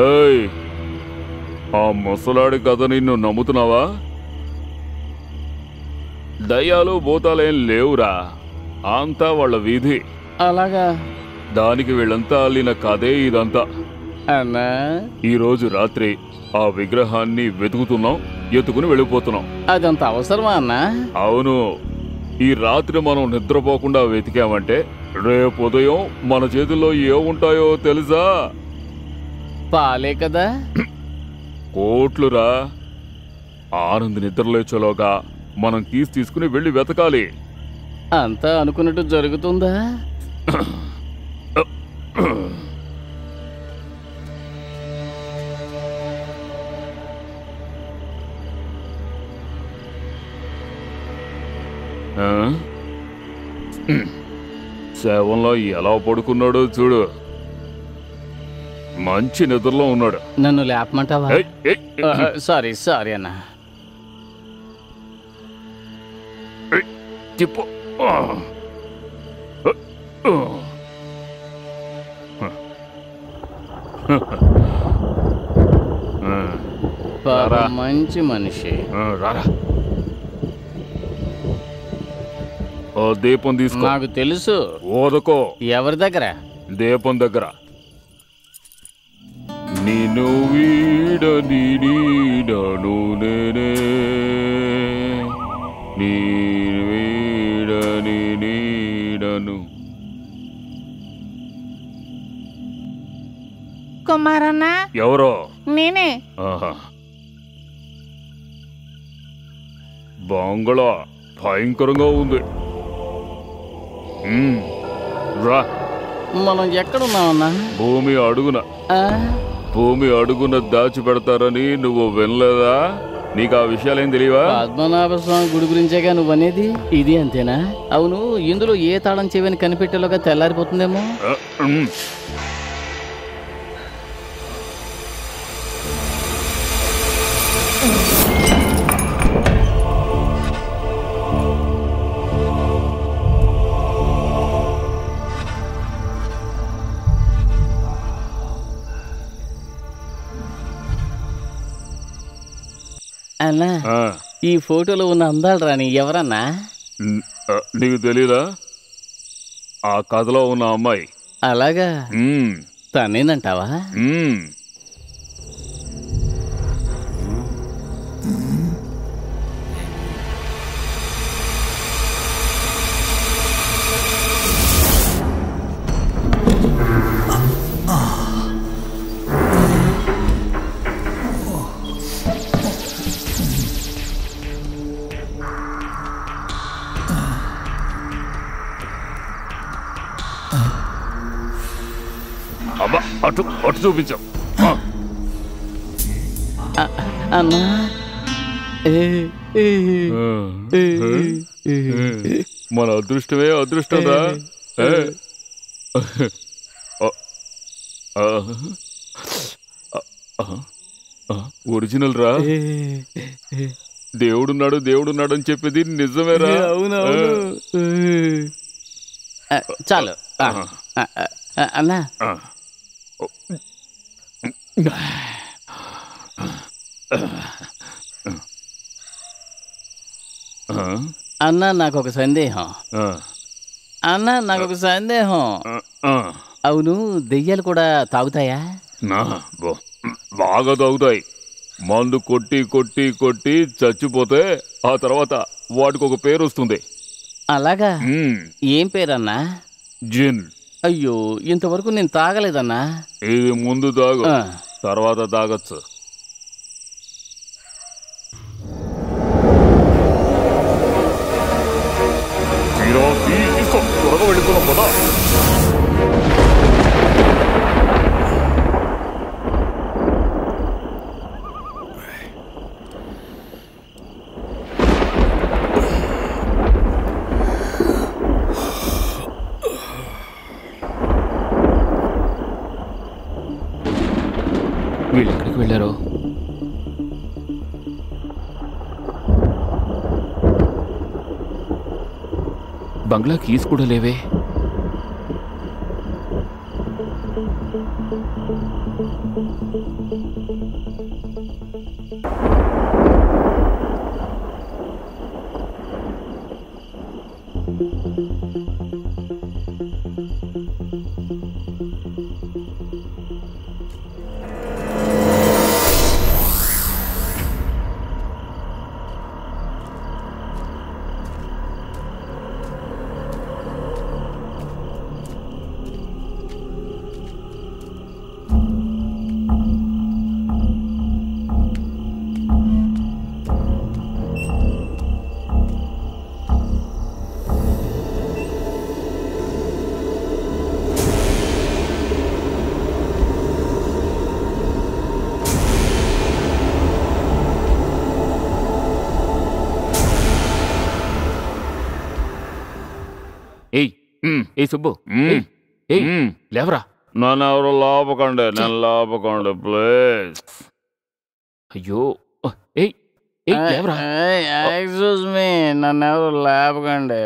ఏయ్, ఆ ముసలాడి కథ నిన్ను నమ్ముతున్నావా? దయ్యాలు భూతాలేం లేవురా, అంతా వాళ్ళ వీధి. అలాగా? దానికి వీళ్ళంతా అల్లిన కథే ఇదంతా. అన్నా, ఈరోజు రాత్రి ఆ విగ్రహాన్ని వెతుకుతున్నాం, ఎత్తుకుని వెళ్ళిపోతున్నాం. అదంత అవసరమా అన్నా? అవును. ఈ రాత్రి మనం నిద్రపోకుండా వెతికామంటే రేపు ఉదయం మన చేతుల్లో ఏముంటాయో తెలుసా? పాలే కదా. కోట్లురా. ఆనంద్ నిద్రలేచేలోగా మనం తీసుకుని వెళ్ళి వెతకాలి. అంతా అనుకున్నట్టు జరుగుతుందా? శవంలో ఎలా పడుకున్నాడో చూడు. మంచి నిద్రలో ఉన్నాడు. నన్ను లేపమంటావా? సారీ సారీ అన్నా. చెప్పు. మంచి మనిషి. రారా, ఓ దీపం తీసుకో. నాకు తెలుసు. ఓదకో. ఎవరి దగ్గర? దీపం దగ్గర. నిన్ను వీడని నీడను నేనే, నీ వీడని నీడను. కుమారన్న ఎవరో? నేనే. ఆహా. బంగళా భయంకరంగా ఉంది. రా. మనం ఎక్కడున్నామన్నా? భూమి అడుగున. ఆ? భూమి అడుగున దాచి పెడతారని నువ్వు వినలేదా? నీకు ఆ విషయాలేం తెలియవా? పద్మనాభ స్వామి గుడి గురించేగా నువ్వు అనేది. ఇది అంతేనా? అవును, ఇందులో ఏ తాళం చెవిని కనిపెట్టేలోగా తెల్లారిపోతుందేమో. అన్నా, ఈ ఫోటోలో ఉన్న అందాలు రాని ఎవరన్నా? నీకు తెలీదా? ఆ కథలో ఉన్న అమ్మాయి. అలాగా? తనేనంటావా? అబ్బా, అటు అటు చూపించాం. అన్నా, మన అదృష్టమే అదృష్టం రా. ఒరిజినల్ రా. దేవుడున్నాడు దేవుడున్నాడు అని చెప్పేది నిజమేరా. అవునవును. చాలు అన్నా. అన్నా, నాకు ఒక సందేహం. అన్నా, నాకు ఒక సందేహం. అవును, దెయ్యాలు కూడా తాగుతాయా? బాగా తాగుతాయి. మందు కొట్టి కొట్టి కొట్టి చచ్చిపోతే ఆ తర్వాత వాటికి ఒక పేరు వస్తుంది. అలాగా? ఏం పేరన్నా? జిన్. అయ్యో, ఇంతవరకు నేను తాగలేదన్నా. ఇది ముందు తాగు, తర్వాత తాగొచ్చు. త్వరగా వెళ్ళిపోదాం కదా. వీళ్ళు ఎక్కడికి వెళ్ళారో? బంగ్లా కీస్ కూడా లేవే. ఏ సుబ్బు, లేవరా. నన్ను ఎవరు లోపకండి, నేను లోపకండి ప్లీజ్. అయ్యో, లేవరా. ఎక్స్క్యూజ్ మీ, నన్ను ఎవరు లేపకండి.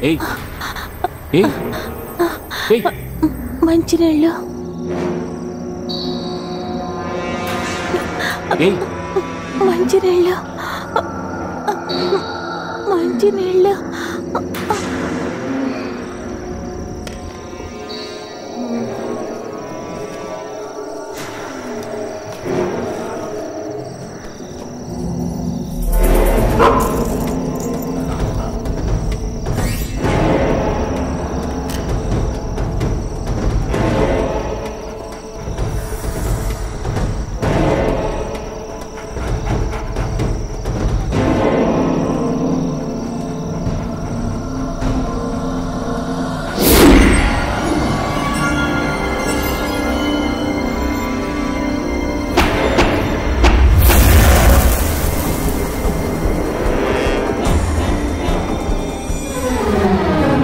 ఏయ్ ఏయ్ ఏయ్ మంచినీళ్ళు. ఏయ్ మంచినీళ్ళు. మంచినీళ్ళు.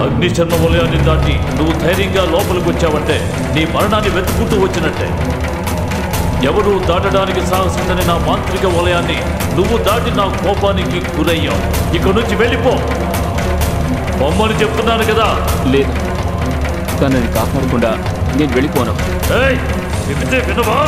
అగ్నిచర్మ వలయాన్ని దాటి నువ్వు ధైర్యంగా లోపలికి వచ్చావంటే నీ మరణాన్ని వెతుక్కుంటూ వచ్చినట్టే. ఎవరూ దాటడానికి సాహసించని నా మాంత్రిక వలయాన్ని నువ్వు దాటి నా కోపానికి గురయ్యావు. ఇక్కడి నుంచి వెళ్ళిపో. బొమ్మని చెప్తున్నాను కదా. లేదు, తనని కాపాడకుండా నేను వెళ్ళిపోను. ఏయ్, చెబితే వినవా?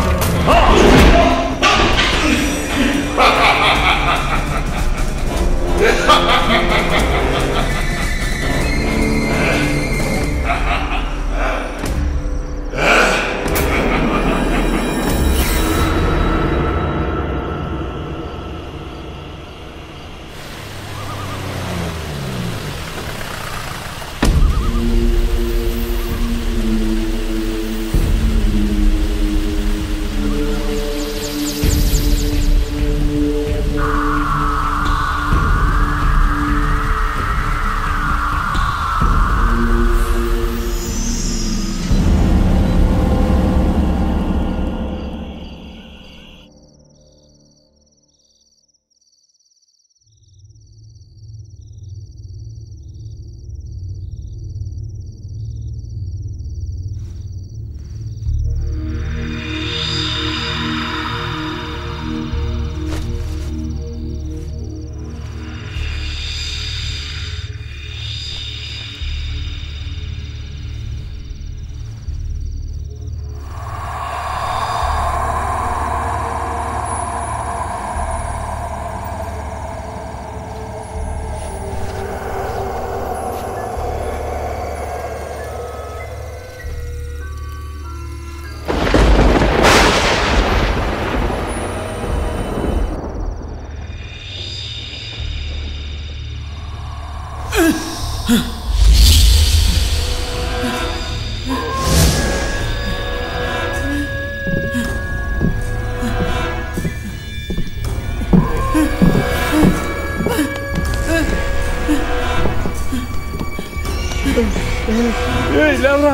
లేవరా.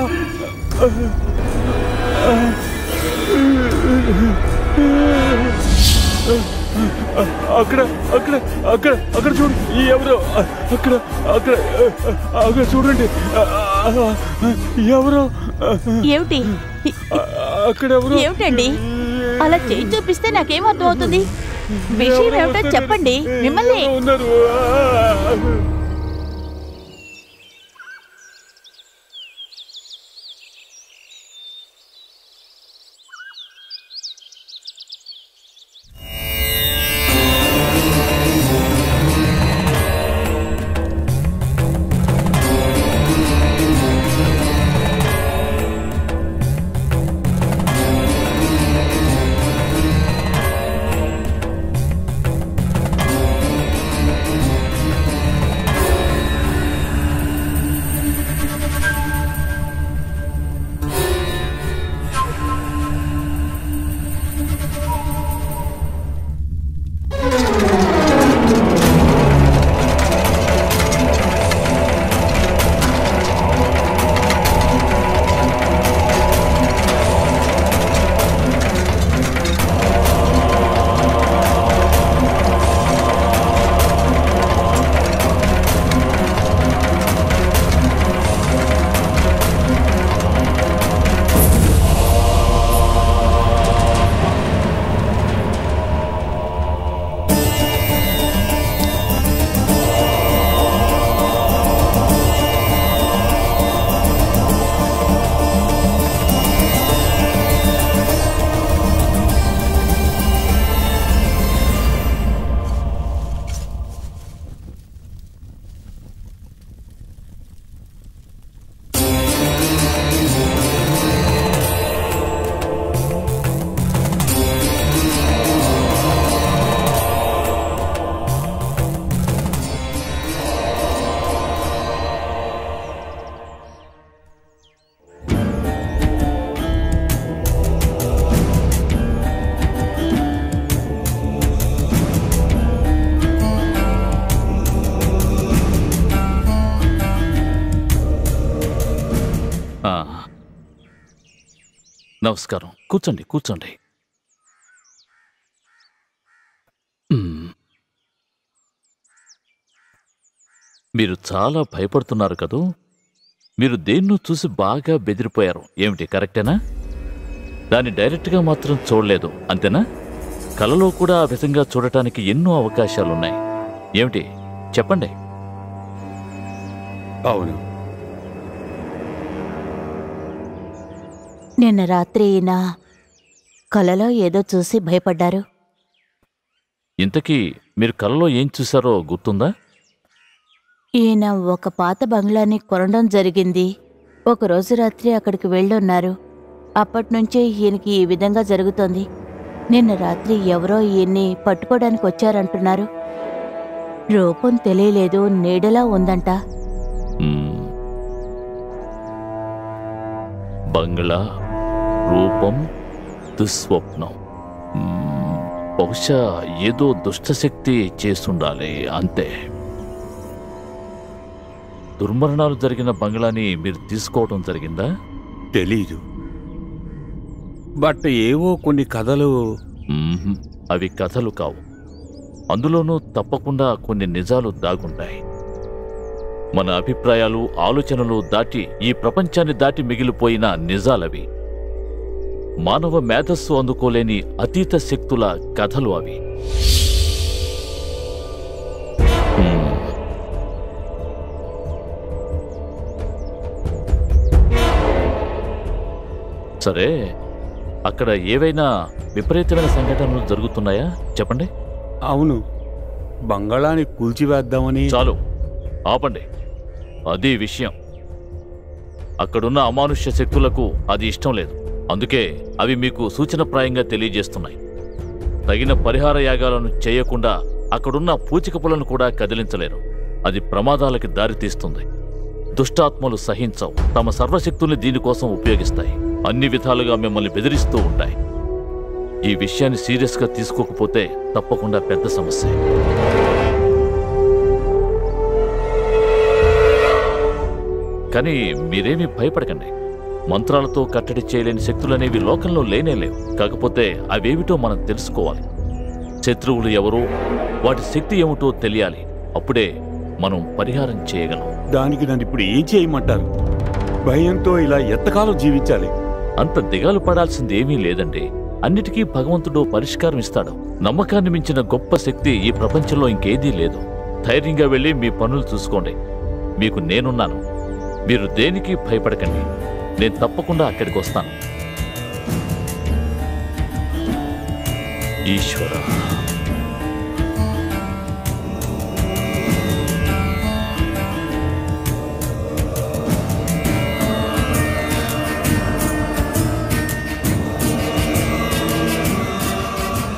అక్కడ అక్కడ అక్కడ అక్కడ చూడు ఎవరో అక్కడ అక్కడ అక్కడ చూడండి ఎవరో ఏమిటి అక్కడ ఎవరో ఏమిటండి అలా చేయి చూపిస్తే నాకేం అర్థం అవుతుంది? విషయం ఏమిటో చెప్పండి. మిమ్మల్ని ఉన్నారు. నమస్కారం. కూర్చోండి కూర్చోండి. మీరు చాలా భయపడుతున్నారు కదూ? మీరు దేన్నో చూసి బాగా బెదిరిపోయారు. ఏమిటి, కరెక్టేనా? దాన్ని డైరెక్ట్గా మాత్రం చూడలేదు, అంతేనా? కలలో కూడా ఆ విధంగా చూడటానికి ఎన్నో అవకాశాలున్నాయి. ఏమిటి చెప్పండి. అవును, నిన్న రాత్రి ఈయన కలలో ఏదో చూసి భయపడ్డారు. ఇంతకీ మీరు కలలో ఏం చూశారో గుర్తుందా? ఈయన ఒక పాత బంగ్లాని కొనడం జరిగింది. ఒకరోజు రాత్రి అక్కడికి వెళ్ళున్నారు. అప్పటినుంచే ఈయనకి ఈ విధంగా జరుగుతోంది. నిన్న రాత్రి ఎవరో ఈయన్ని పట్టుకోవడానికి వచ్చారంటున్నారు. రూపం తెలియలేదు, నీడలా ఉందంట. బంగ్లా, రూపం, దుస్వప్నం. బహుశా ఏదో దుష్టశక్తి చేస్తుండాలి, అంతే. దుర్మరణాలు జరిగిన బంగ్లాని మీరు తీసుకోవడం జరిగిందా? తెలీదు, బట్ ఏవో కొన్ని కథలు. అవి కథలు కావు. అందులోనూ తప్పకుండా కొన్ని నిజాలు దాగుంటాయి. మన అభిప్రాయాలు, ఆలోచనలు దాటి ఈ ప్రపంచాన్ని దాటి మిగిలిపోయిన నిజాలవి. మానవ మేధస్సు అందుకోలేని అతీత శక్తుల కథలు అవి. సరే, అక్కడ ఏవైనా విపరీతమైన సంఘటనలు జరుగుతున్నాయా? చెప్పండి. అవును, బంగాళాన్ని కూల్చివేద్దామని. చాలు, ఆపండి. అది విషయం. అక్కడున్న అమానుష్య శక్తులకు అది ఇష్టం లేదు. అందుకే అవి మీకు సూచనప్రాయంగా తెలియజేస్తున్నాయి. తగిన పరిహార యాగాలను చేయకుండా అక్కడున్న పూచికపులను కూడా కదిలించలేరు. అది ప్రమాదాలకి దారితీస్తుంది. దుష్టాత్మలు సహించవు. తమ సర్వశక్తుల్ని దీనికోసం ఉపయోగిస్తాయి. అన్ని విధాలుగా మిమ్మల్ని బెదిరిస్తూ ఉంటాయి. ఈ విషయాన్ని సీరియస్గా తీసుకోకపోతే తప్పకుండా పెద్ద సమస్య. కానీ మీరేమీ భయపడకండి. మంత్రాలతో కట్టడి చేయలేని శక్తులనేవి లోకంలో లేనేలేవు. కాకపోతే అవేమిటో మనం తెలుసుకోవాలి. శత్రువులు ఎవరో, వాటి శక్తి ఏమిటో తెలియాలి. అప్పుడే మనం పరిహారం చేయగలం. దానికి నన్ను ఇప్పుడు ఏం చేయమంటారు? భయంతో ఇలా ఎంతకాలం జీవించాలి? అంత దిగాలు పడాల్సింది ఏమీ లేదండి. అన్నిటికీ భగవంతుడు పరిష్కారం ఇస్తాడు. నమ్మకాన్ని మించిన గొప్ప శక్తి ఈ ప్రపంచంలో ఇంకేదీ లేదు. ధైర్యంగా వెళ్ళి మీ పనులు చూసుకోండి. మీకు నేనున్నాను. మీరు దేనికి భయపడకండి. నేను తప్పకుండా అక్కడికి వస్తాను. ఈశ్వర,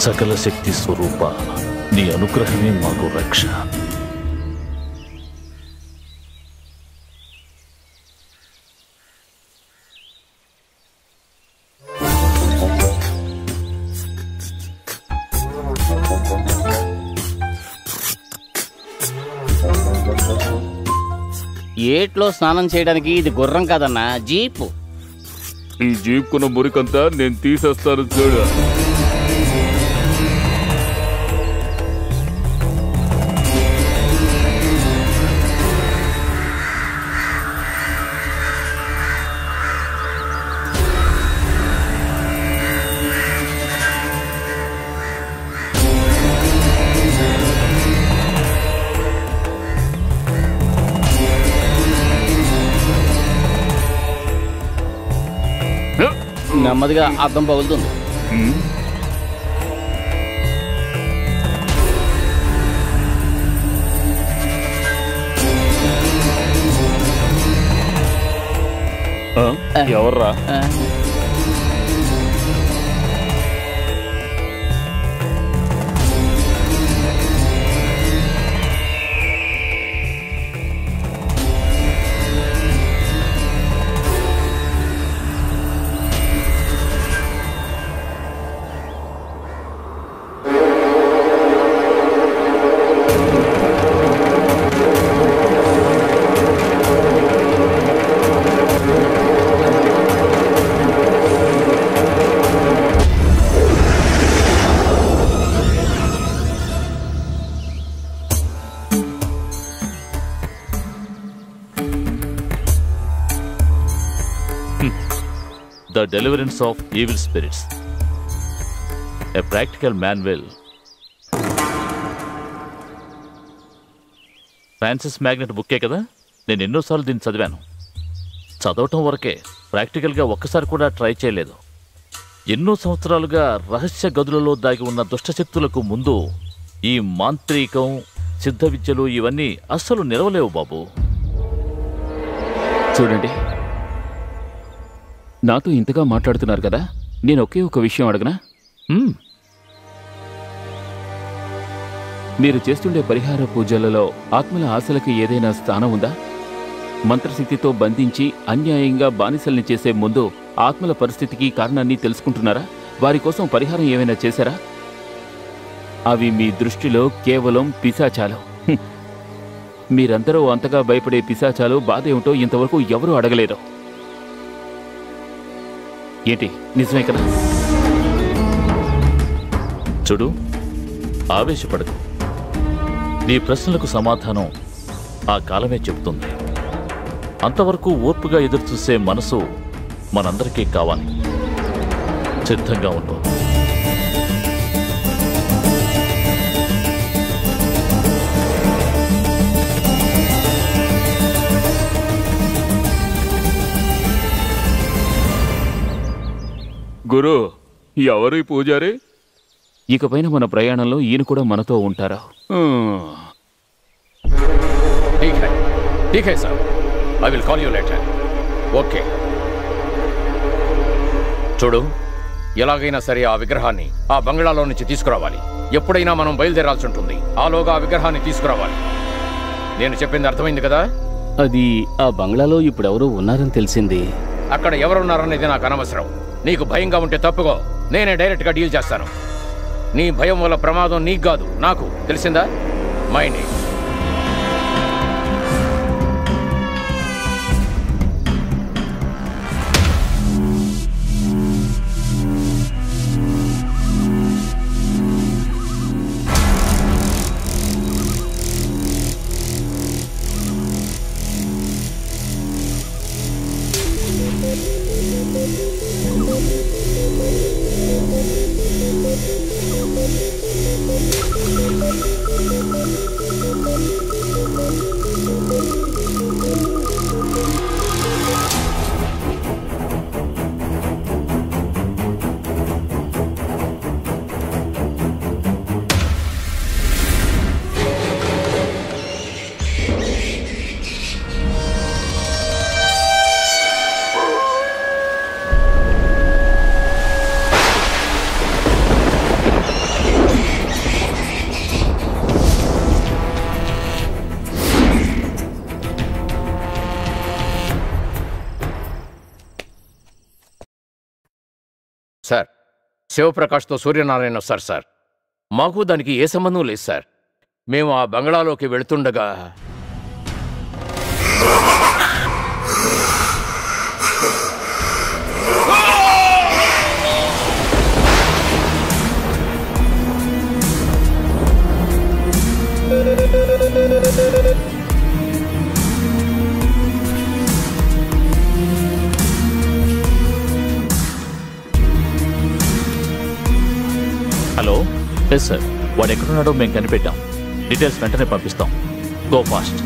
సకల శక్తి స్వరూప, నీ అనుగ్రహమే మాకు రక్ష. ఏట్లో స్నానం చేయడానికి ఇది గుర్రం కాదన్నా, జీపు. ఈ జీపుకున్న మురికంతా నేను తీసేస్తాను చూడు. నెమ్మదిగా అద్దం పగులుతుంది. ఎవర్రా? The Deliverance of Evil Spirits, a practical manual. Francis magnet బుక్కే కదా. నేను ఎన్నోసార్లు దీన్ని చదివాను. చదవటం వరకే, ప్రాక్టికల్గా ఒక్కసారి కూడా ట్రై చేయలేదు. ఎన్నో సంవత్సరాలుగా రహస్య గదులలో దాగి ఉన్న దుష్టశక్తులకు ముందు ఈ మాంత్రికం, సిద్ధ విద్యలు ఇవన్నీ అస్సలు నిలవలేవు బాబు. చూడండి, నాతో ఇంతగా మాట్లాడుతున్నారు కదా, నేను ఒకే ఒక విషయం అడగనా? మీరు చేస్తుండే పరిహార పూజలలో ఆత్మల ఆశలకి ఏదైనా స్థానం ఉందా? మంత్రశక్తితో బంధించి అన్యాయంగా బానిసల్ని చేసే ముందు ఆత్మల పరిస్థితికి కారణాన్ని తెలుసుకుంటున్నారా? వారి కోసం పరిహారం ఏమైనా చేశారా? అవి మీ దృష్టిలో కేవలం పిశాచాలు. మీరందరూ అంతగా భయపడే పిశాచాలు బాధ ఏమిటో ఇంతవరకు ఎవరూ అడగలేరు. ఏంటి, నిజమే కదా? చూడు, ఆవేశపడదు. నీ ప్రశ్నలకు సమాధానం ఆ కాలమే చెబుతుంది. అంతవరకు ఓర్పుగా ఎదురుచూసే మనసు మనందరికీ కావాలి. సిద్ధంగా ఉండు. గురు, ఎవరు ఈ పూజారి? ఇకపైన మన ప్రయాణంలో ఈయన కూడా మనతో ఉంటారా? ठीक है sir, I will call you later. Okay. చూడు, ఎలాగైనా సరే ఆ విగ్రహాన్ని ఆ బంగ్లాలో నుంచి తీసుకురావాలి. ఎప్పుడైనా మనం బయలుదేరాల్సి ఉంటుంది. ఆలోగా ఆ విగ్రహాన్ని తీసుకురావాలి. నేను చెప్పింది అర్థమైంది కదా? అది ఆ బంగ్లాలో ఇప్పుడెవరో ఉన్నారని తెలిసింది. అక్కడ ఎవరున్నారనేది నాకు అనవసరం. నీకు భయంగా ఉంటే తప్పుకో, నేనే డైరెక్ట్గా డీల్ చేస్తాను. నీ భయం వల్ల ప్రమాదం నీకు కాదు, నాకు. తెలిసిందా? Mind it. సార్, శివప్రకాష్తో సూర్యనారాయణ వస్తారు సార్. మాకు దానికి ఏ సంబంధం లేదు సార్. మేము ఆ బంగ్లాలోకి వెళుతుండగా హలో. ఎస్ సార్, వాడు ఎక్కడున్నాడో మేము కనిపెట్టాం. డీటెయిల్స్ వెంటనే పంపిస్తాం. Go fast.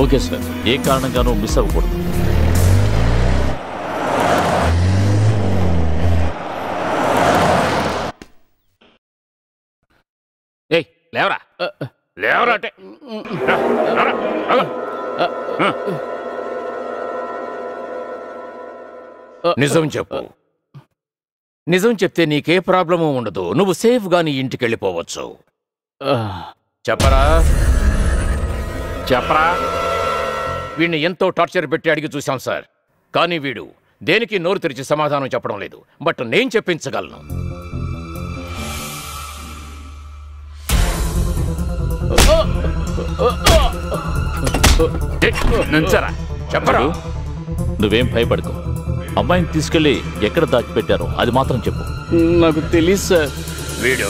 Okay sir. ఏ కారణంగానూ మిస్ అవ్వకూడదు. ఏయ్ లేవరా, లేవరా అంటే నిజం చెప్పు. నిజం చెప్తే నీకే ప్రాబ్లము ఉండదు. నువ్వు సేఫ్గా నీ ఇంటికి వెళ్ళిపోవచ్చు. చెప్పరా చెప్పరా. వీడిని ఎంతో టార్చర్ పెట్టి అడిగి చూశాం సార్, కానీ వీడు దేనికి నోరు తెరిచి సమాధానం చెప్పడం లేదు. బట్ నేను చెప్పించగలను. నుంచరా, చెప్పరా. నువ్వేం భయపడకు. అమ్మాయిని తీసుకెళ్ళి ఎక్కడ దాచిపెట్టారో అది మాత్రం చెప్పు. నాకు తెలియదు సార్. వీడు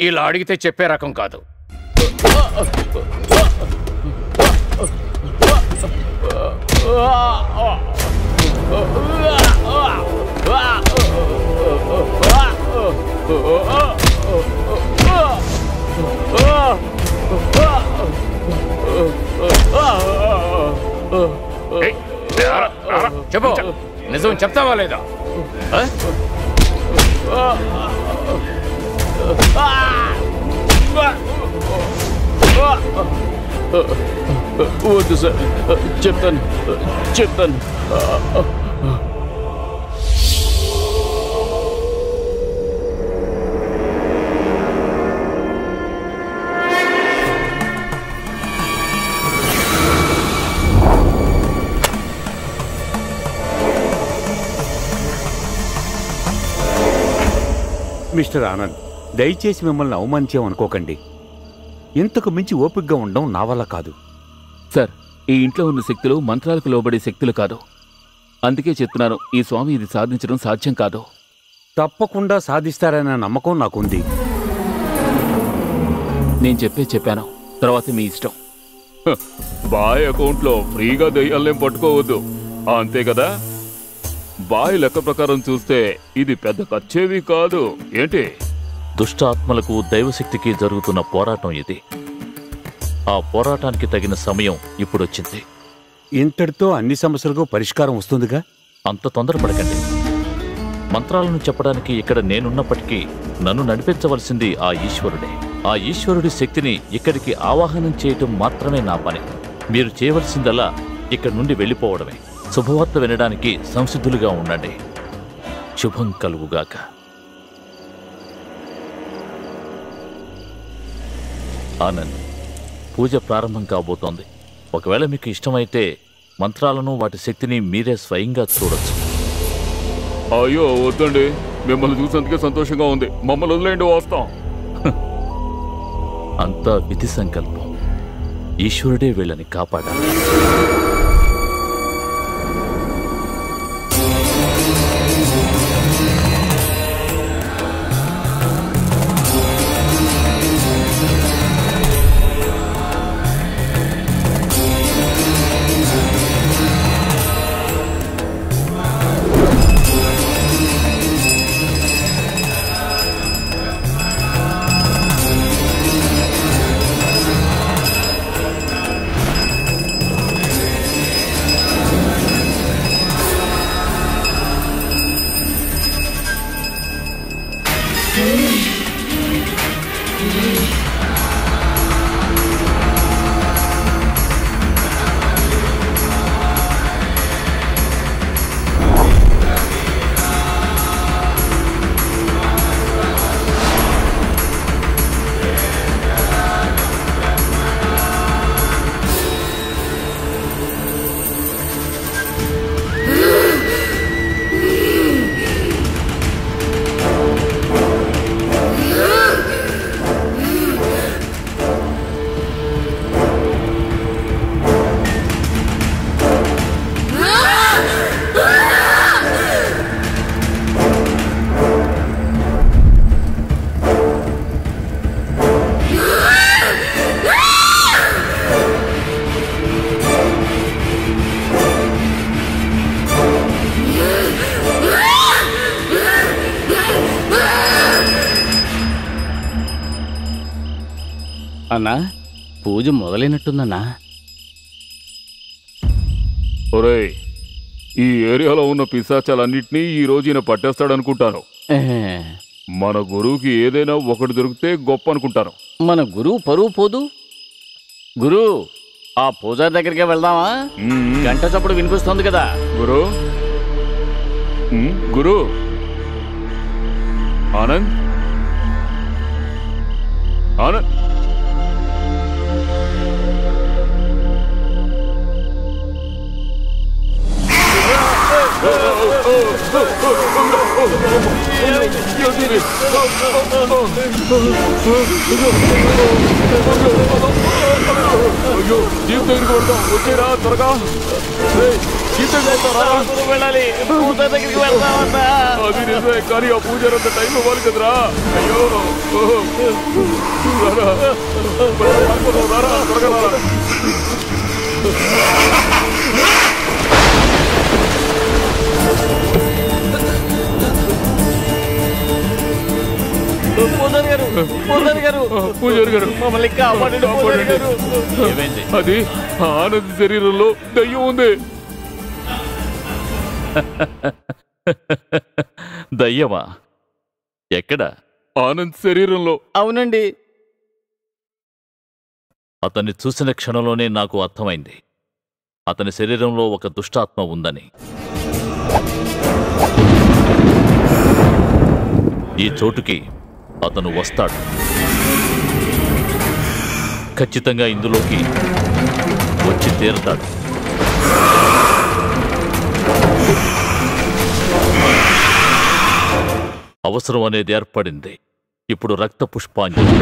ఇలా అడిగితే చెప్పే రకం కాదు. చెప్పు, నిజం చెప్తావా లేదా? వద్దు సార్, చెప్తాను చెప్తాను. మిస్టర్ ఆనంద్, దయచేసి మిమ్మల్ని అవమానించామనుకోకండి. ఇంతకు మించి ఓపికగా ఉండడం నా వల్ల కాదు. సార్, ఈ ఇంట్లో ఉన్న శక్తులు మంత్రాలకు లోబడే శక్తులు కాదు. అందుకే చెప్తున్నాను, ఈ స్వామి ఇది సాధించడం సాధ్యం కాదు. తప్పకుండా సాధిస్తారనే నమ్మకం నాకుంది. నేను చెప్పాను, తర్వాత మీ ఇష్టం. బాయ్ అకౌంట్లో ఫ్రీగా దయ్యాలనేం పట్టుకోవద్దు, అంతే కదా? బాయ్ లెక్క ప్రకారం చూస్తే ఇది పెద్ద ఖర్చేవి కాదు ఏంటి? దుష్ట ఆత్మలకు దైవశక్తికి జరుగుతున్న పోరాటం ఇది. ఆ పోరాటానికి తగిన సమయం ఇప్పుడొచ్చింది. ఇంతటితో అన్ని సమస్యలకు పరిష్కారం వస్తుందిగా? అంత తొందరపడకండి. మంత్రాలను చెప్పడానికి ఇక్కడ నేనున్నప్పటికీ నన్ను నడిపించవలసింది ఆ ఈశ్వరుడే. ఆ ఈశ్వరుడి శక్తిని ఇక్కడికి ఆవాహనం చేయటం మాత్రమే నా పని. మీరు చేయవలసిందల్లా ఇక్కడి నుండి వెళ్ళిపోవడమే. శుభవార్త వినడానికి సంసిద్ధులుగా ఉండండి. శుభం కలుగుగాక. ఆనంద్, పూజ ప్రారంభం కాబోతోంది. ఒకవేళ మీకు ఇష్టమైతే మంత్రాలను వాటి శక్తిని మీరే స్వయంగా చూడొచ్చు. అయ్యో వద్దండి, మిమ్మల్ని చూసేందుకే సంతోషంగా ఉంది. మమ్మల్ని వదిలేండి, వస్తాం. అంతా విధి సంకల్పం. ఈశ్వరుడే వీళ్ళని కాపాడాలి. అన్నా పూజ మొదలైనట్టుందన్నా. ఒరేయ్, ఈ ఏరియాలో ఉన్న పిశాచాలన్నింటినీ ఈ రోజు ఈయన పట్టేస్తాడనుకుంటాను. మన గురువుకి ఏదైనా ఒకటి దొరికితే గొప్ప అనుకుంటాను. మన గురువు పరువు పోదు. గురు, ఆ పూజారి దగ్గరికి వెళ్దామా? గంట చప్పుడు వినిపిస్తుంది కదా. గురు గురు ఆనంద్ ఆనంద్ జీప్ దగ్గరికి వెళ్తాం. వచ్చేరా త్వరగా. వెళ్ళాలి, పూజారి దగ్గరికి వెళ్దామన్నా. అది నిజమే, కానీ ఆ పూజారి అంత టైం ఇవ్వాలి కదరా. అయ్యో రారా, త్వరగా రారా. పూజారి గారు మమ్మల్ని కాపాడండి పూజారి గారు. అది ఆనంద్ శరీరంలో దయ్యం ఉంది. దయ్యమా? ఎక్కడ? ఆనంద్ శరీరంలో. అవునండి. అతన్ని చూసిన క్షణంలోనే నాకు అర్థమైంది అతని శరీరంలో ఒక దుష్టాత్మ ఉందని. ఈ చోటుకి అతను వస్తాడు. ఖచ్చితంగా ఇందులోకి వచ్చి తీరతాడు. అవసరం అనేది ఏర్పడింది. ఇప్పుడు రక్త పుష్పాంజలి.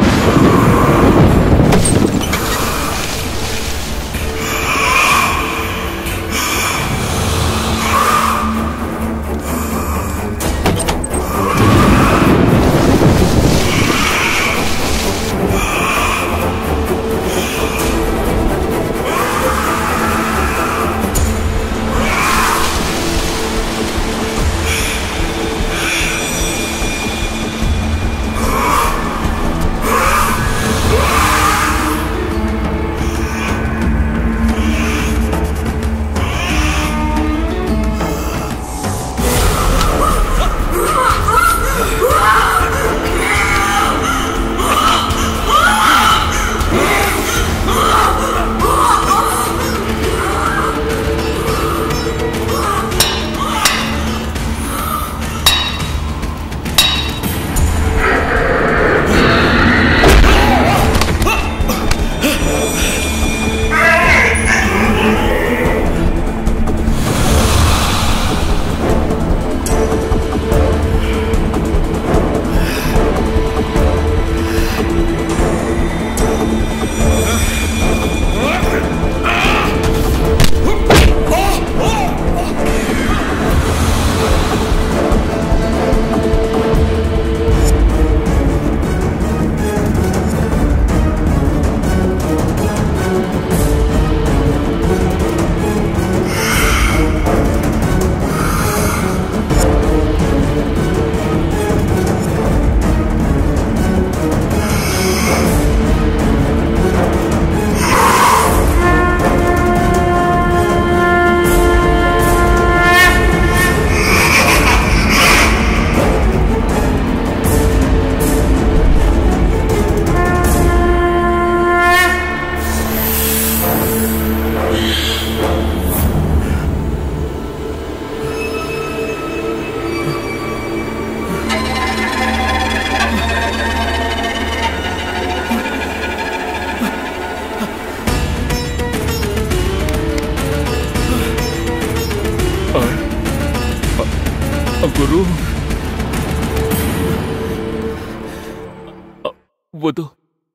వద్దు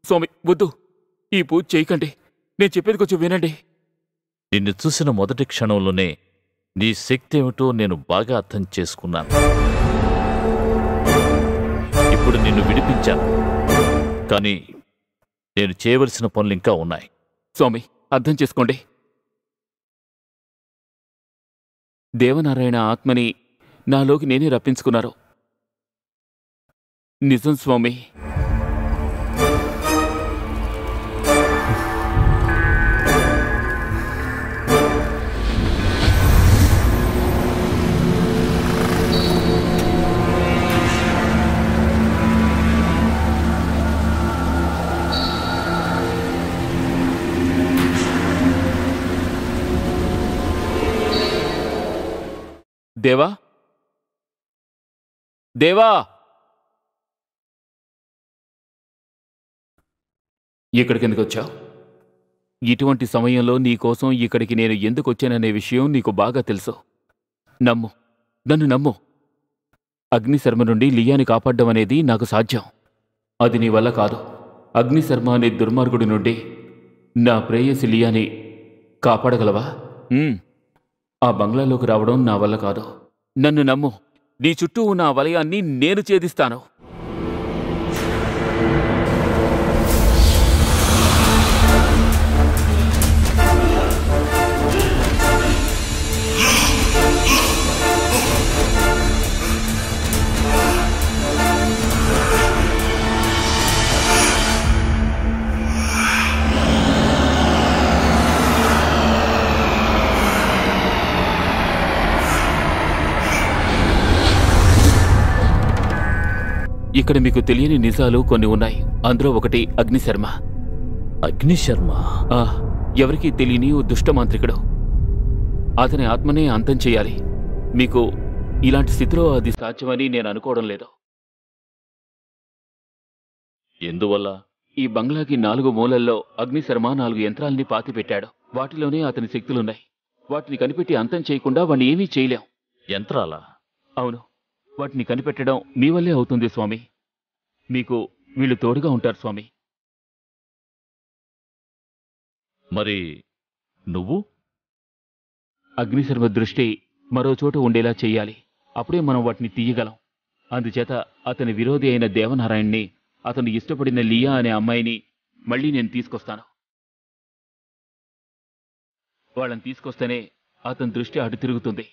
స్వామి, వద్దు. ఈ పూజ చేయకండి. నేను చెప్పేది కొంచెం వినండి. నిన్ను చూసిన మొదటి క్షణంలోనే నీ శక్తి ఏమిటో నేను బాగా అర్థం చేసుకున్నాను. ఇప్పుడు నిన్ను విడిపించాను, కానీ నేను చేయవలసిన పనులు ఇంకా ఉన్నాయి. స్వామి, అర్థం చేసుకోండి. దేవనారాయణ ఆత్మని నాలోకి నేనే రప్పించుకున్నారు. నిజం స్వామి. దేవా, దేవా, ఇక్కడికి ఎందుకు వచ్చావు? ఇటువంటి సమయంలో నీకోసం ఇక్కడికి నేను ఎందుకు వచ్చాననే విషయం నీకు బాగా తెలుసు. నమ్ము, నన్ను నమ్ము. అగ్నిశర్మ నుండి లియాని కాపాడ్డం అనేది నాకు సాధ్యం. అది నీ వల్ల కాదు. అగ్నిశర్మ అనే దుర్మార్గుడి నుండి నా ప్రేయసి లియాని కాపాడగలవా? ఆ బంగ్లాలోకి రావడం నా వల్ల కాదు. నన్ను నమ్ము. నీ చుట్టూ ఉన్న ఆ వలయాన్ని నేను ఛేదిస్తాను. ఇక్కడ మీకు తెలియని నిజాలు కొన్ని ఉన్నాయి. అందులో ఒకటి అగ్నిశర్మ. అగ్నిశర్మ? ఎవరికీ తెలియని ఓ దుష్టమాంత్రికుడు. అతని ఆత్మనే అంతం చేయాలి. మీకు ఇలాంటి స్థితిలో అది సాధ్యమని నేను అనుకోవడం లేదు. ఎందువల్ల? ఈ బంగ్లాకి 4 మూలల్లో అగ్నిశర్మ 4 యంత్రాల్ని పాతిపెట్టాడు. వాటిలోనే అతని శక్తులున్నాయి. వాటిని కనిపెట్టి అంతం చేయకుండా వాణ్ణి ఏమీ చేయలేం. యంత్రాలా? అవును. వాటిని కనిపెట్టడం మీ వల్లే అవుతుంది స్వామి. మీకు వీళ్ళు తోడుగా ఉంటారు స్వామి. మరి నువ్వు? అగ్నిశర్మ దృష్టి మరో చోట ఉండేలా చెయ్యాలి. అప్పుడే మనం వాటిని తీయగలం. అందుచేత అతని విరోధి అయిన దేవనారాయణ్ణి, అతను ఇష్టపడిన లియా అనే అమ్మాయిని మళ్ళీ నేను తీసుకొస్తాను. వాళ్ళని తీసుకొస్తేనే అతని దృష్టి అటు తిరుగుతుంది.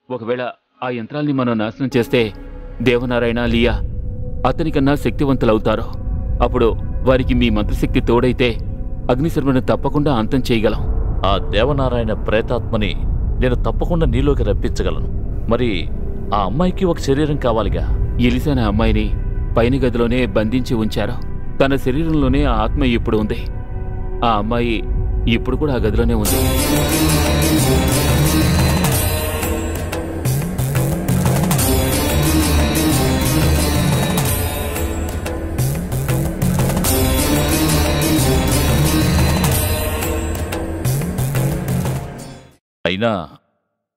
ఒకవేళ ఆ యంత్రాల్ని మనం నాశనం చేస్తే దేవనారాయణ, లియా అతనికన్నా శక్తివంతులవుతారు. అప్పుడు వారికి మీ మంత్రశక్తి తోడైతే అగ్నిశర్మను తప్పకుండా అంతం చేయగలం. ఆ దేవనారాయణ ప్రేతాత్మని నేను తప్పకుండా నీలోకి రప్పించగలను. మరి ఆ అమ్మాయికి ఒక శరీరం కావాలిగా? ఎలిసా అనే అమ్మాయిని పైన గదిలోనే బంధించి ఉంచారు. తన శరీరంలోనే ఆ ఆత్మ ఇప్పుడు ఉంది. ఆ అమ్మాయి ఇప్పుడు కూడా ఆ గదిలోనే ఉంది. అయినా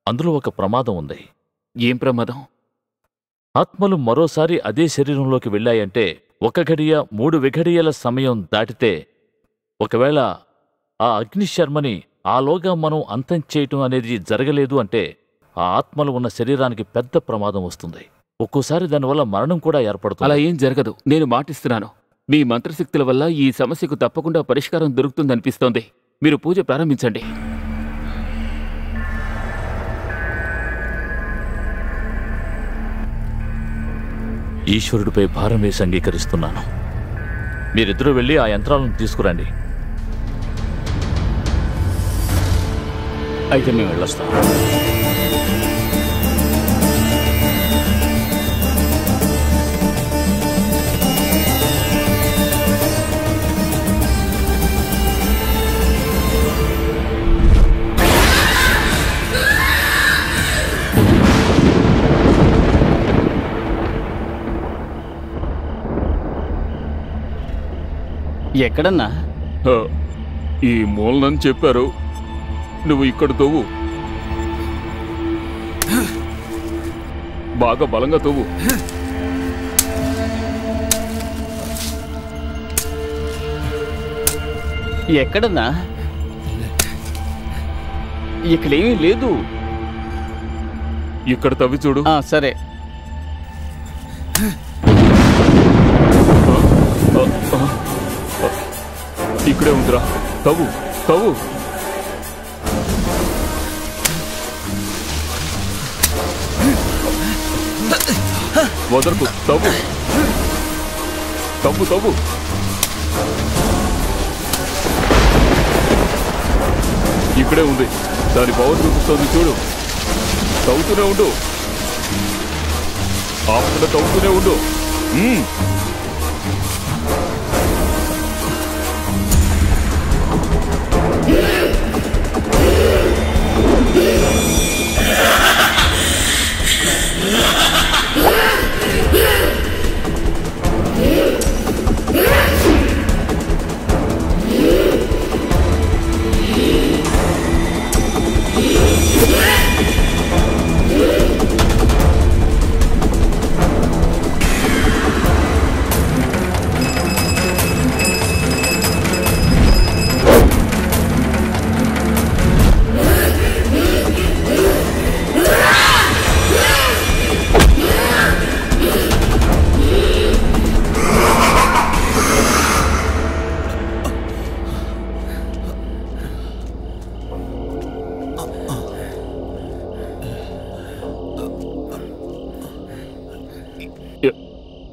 అందులో ఒక ప్రమాదం ఉంది. ఏం ప్రమాదం? ఆత్మలు మరోసారి అదే శరీరంలోకి వెళ్ళాయంటే 1 ఘడియ 3 విఘడియల సమయం దాటితే, ఒకవేళ ఆ అగ్నిశర్మని ఆలోగా మనం అంతం చేయటం అనేది జరగలేదు అంటే ఆ ఆత్మలు ఉన్న శరీరానికి పెద్ద ప్రమాదం వస్తుంది. ఒక్కోసారి దానివల్ల మరణం కూడా ఏర్పడుతుంది. అలా ఏం జరగదు, నేను మాటిస్తున్నాను. మీ మంత్రశక్తుల వల్ల ఈ సమస్యకు తప్పకుండా పరిష్కారం దొరుకుతుందనిపిస్తోంది. మీరు పూజ ప్రారంభించండి. ఈశ్వరుడిపై భారం వేసి అంగీకరిస్తున్నాను. మీరిద్దరూ వెళ్ళి ఆ యంత్రాలను తీసుకురండి. అయితే మేము వెళ్ళొస్తాం. ఎక్కడన్నా? ఈ మూలనని చెప్పారు. నువ్వు ఇక్కడ తవ్వు, బాగా బలంగా తవ్వు. ఎక్కడన్నా? ఇక్కడేమీ లేదు. ఇక్కడ తవ్వి చూడు. సరే. ఇక్కడే ఉందిరా. తవ్వు తవ్వు. వదలకు. తవ్వు తవ్వు తవ్వు. ఇక్కడే ఉంది. దాని పవర్ చూపిస్తోంది చూడు. తవ్వుతూనే ఉండు. ఆపకుండా తవ్వుతూనే ఉండు.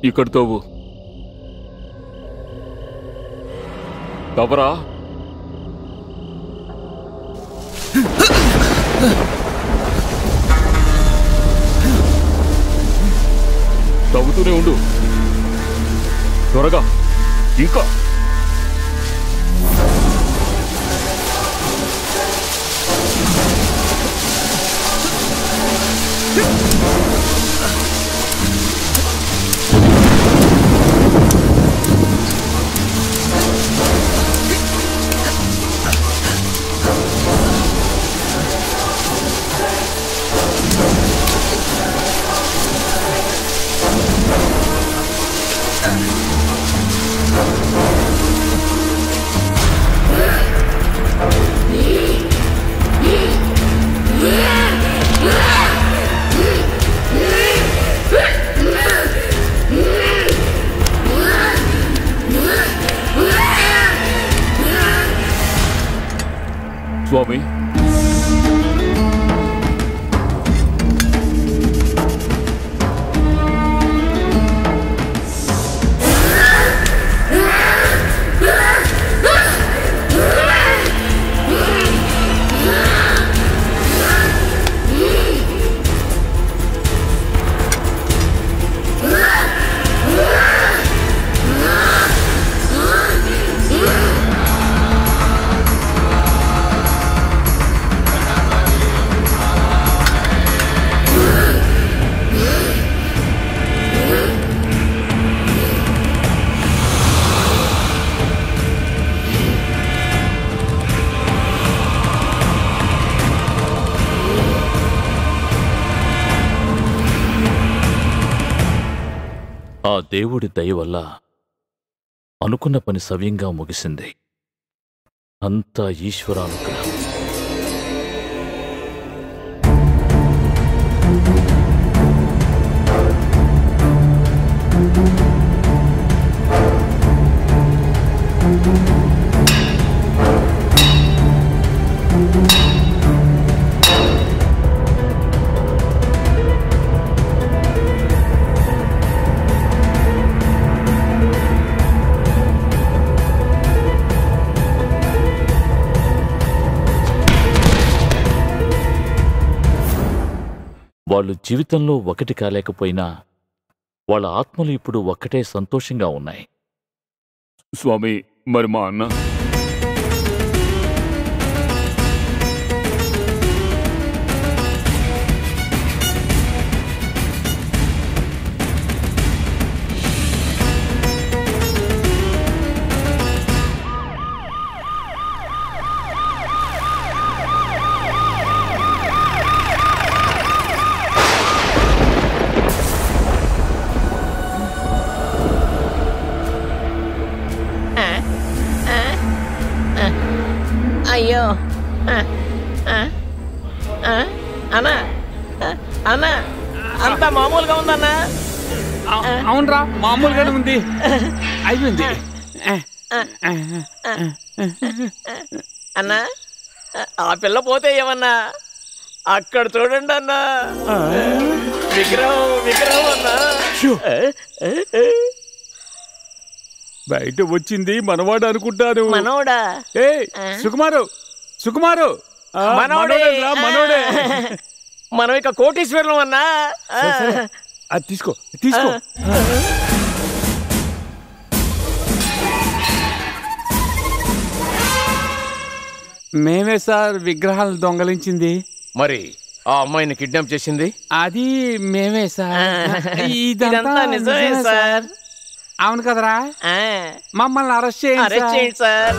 ఇక్కడ తవ్వు. తవ్వరా. తవ్వుతూనే ఉండు. త్వరగా. ఇంకా. స్వామి, ఆ దేవుడి దయ వల్ల అనుకున్న పని సవ్యంగా ముగిసింది. అంతా ఈశ్వరానుగ్రహం. వాళ్ళు జీవితంలో ఒకటి కాలేకపోయినా వాళ్ళ ఆత్మలు ఇప్పుడు ఒక్కటే సంతోషంగా ఉన్నాయి. స్వామి, మరి మా అన్న? అయ్యో అన్నా అన్నా అంతా మామూలుగా ఉందన్నా. అవునరా, మామూలుగానే ఉంది. అయిపోయింది. అన్నా ఆ పిల్ల పోతే ఏమన్నా అక్కడ చూడండి అన్నా, విగ్రహం విగ్రహం అన్నా. బయట వచ్చింది మనవాడు అనుకుంటాను. మనోడా? ఏ సుకుమారు, సుకుమారు, మనోడే మనోడే. మనం ఇక కోటీశ్వరులం అన్నా. అది తీసుకో, తీసుకో. మేమే సార్ విగ్రహాలు దొంగలించింది. మరి ఆ అమ్మాయిని కిడ్నాప్ చేసింది? అది మేమే సార్. ఇదంతా నిజమే సార్. అవును కదరా? మమ్మల్ని అరెస్ట్ చేయండి సార్.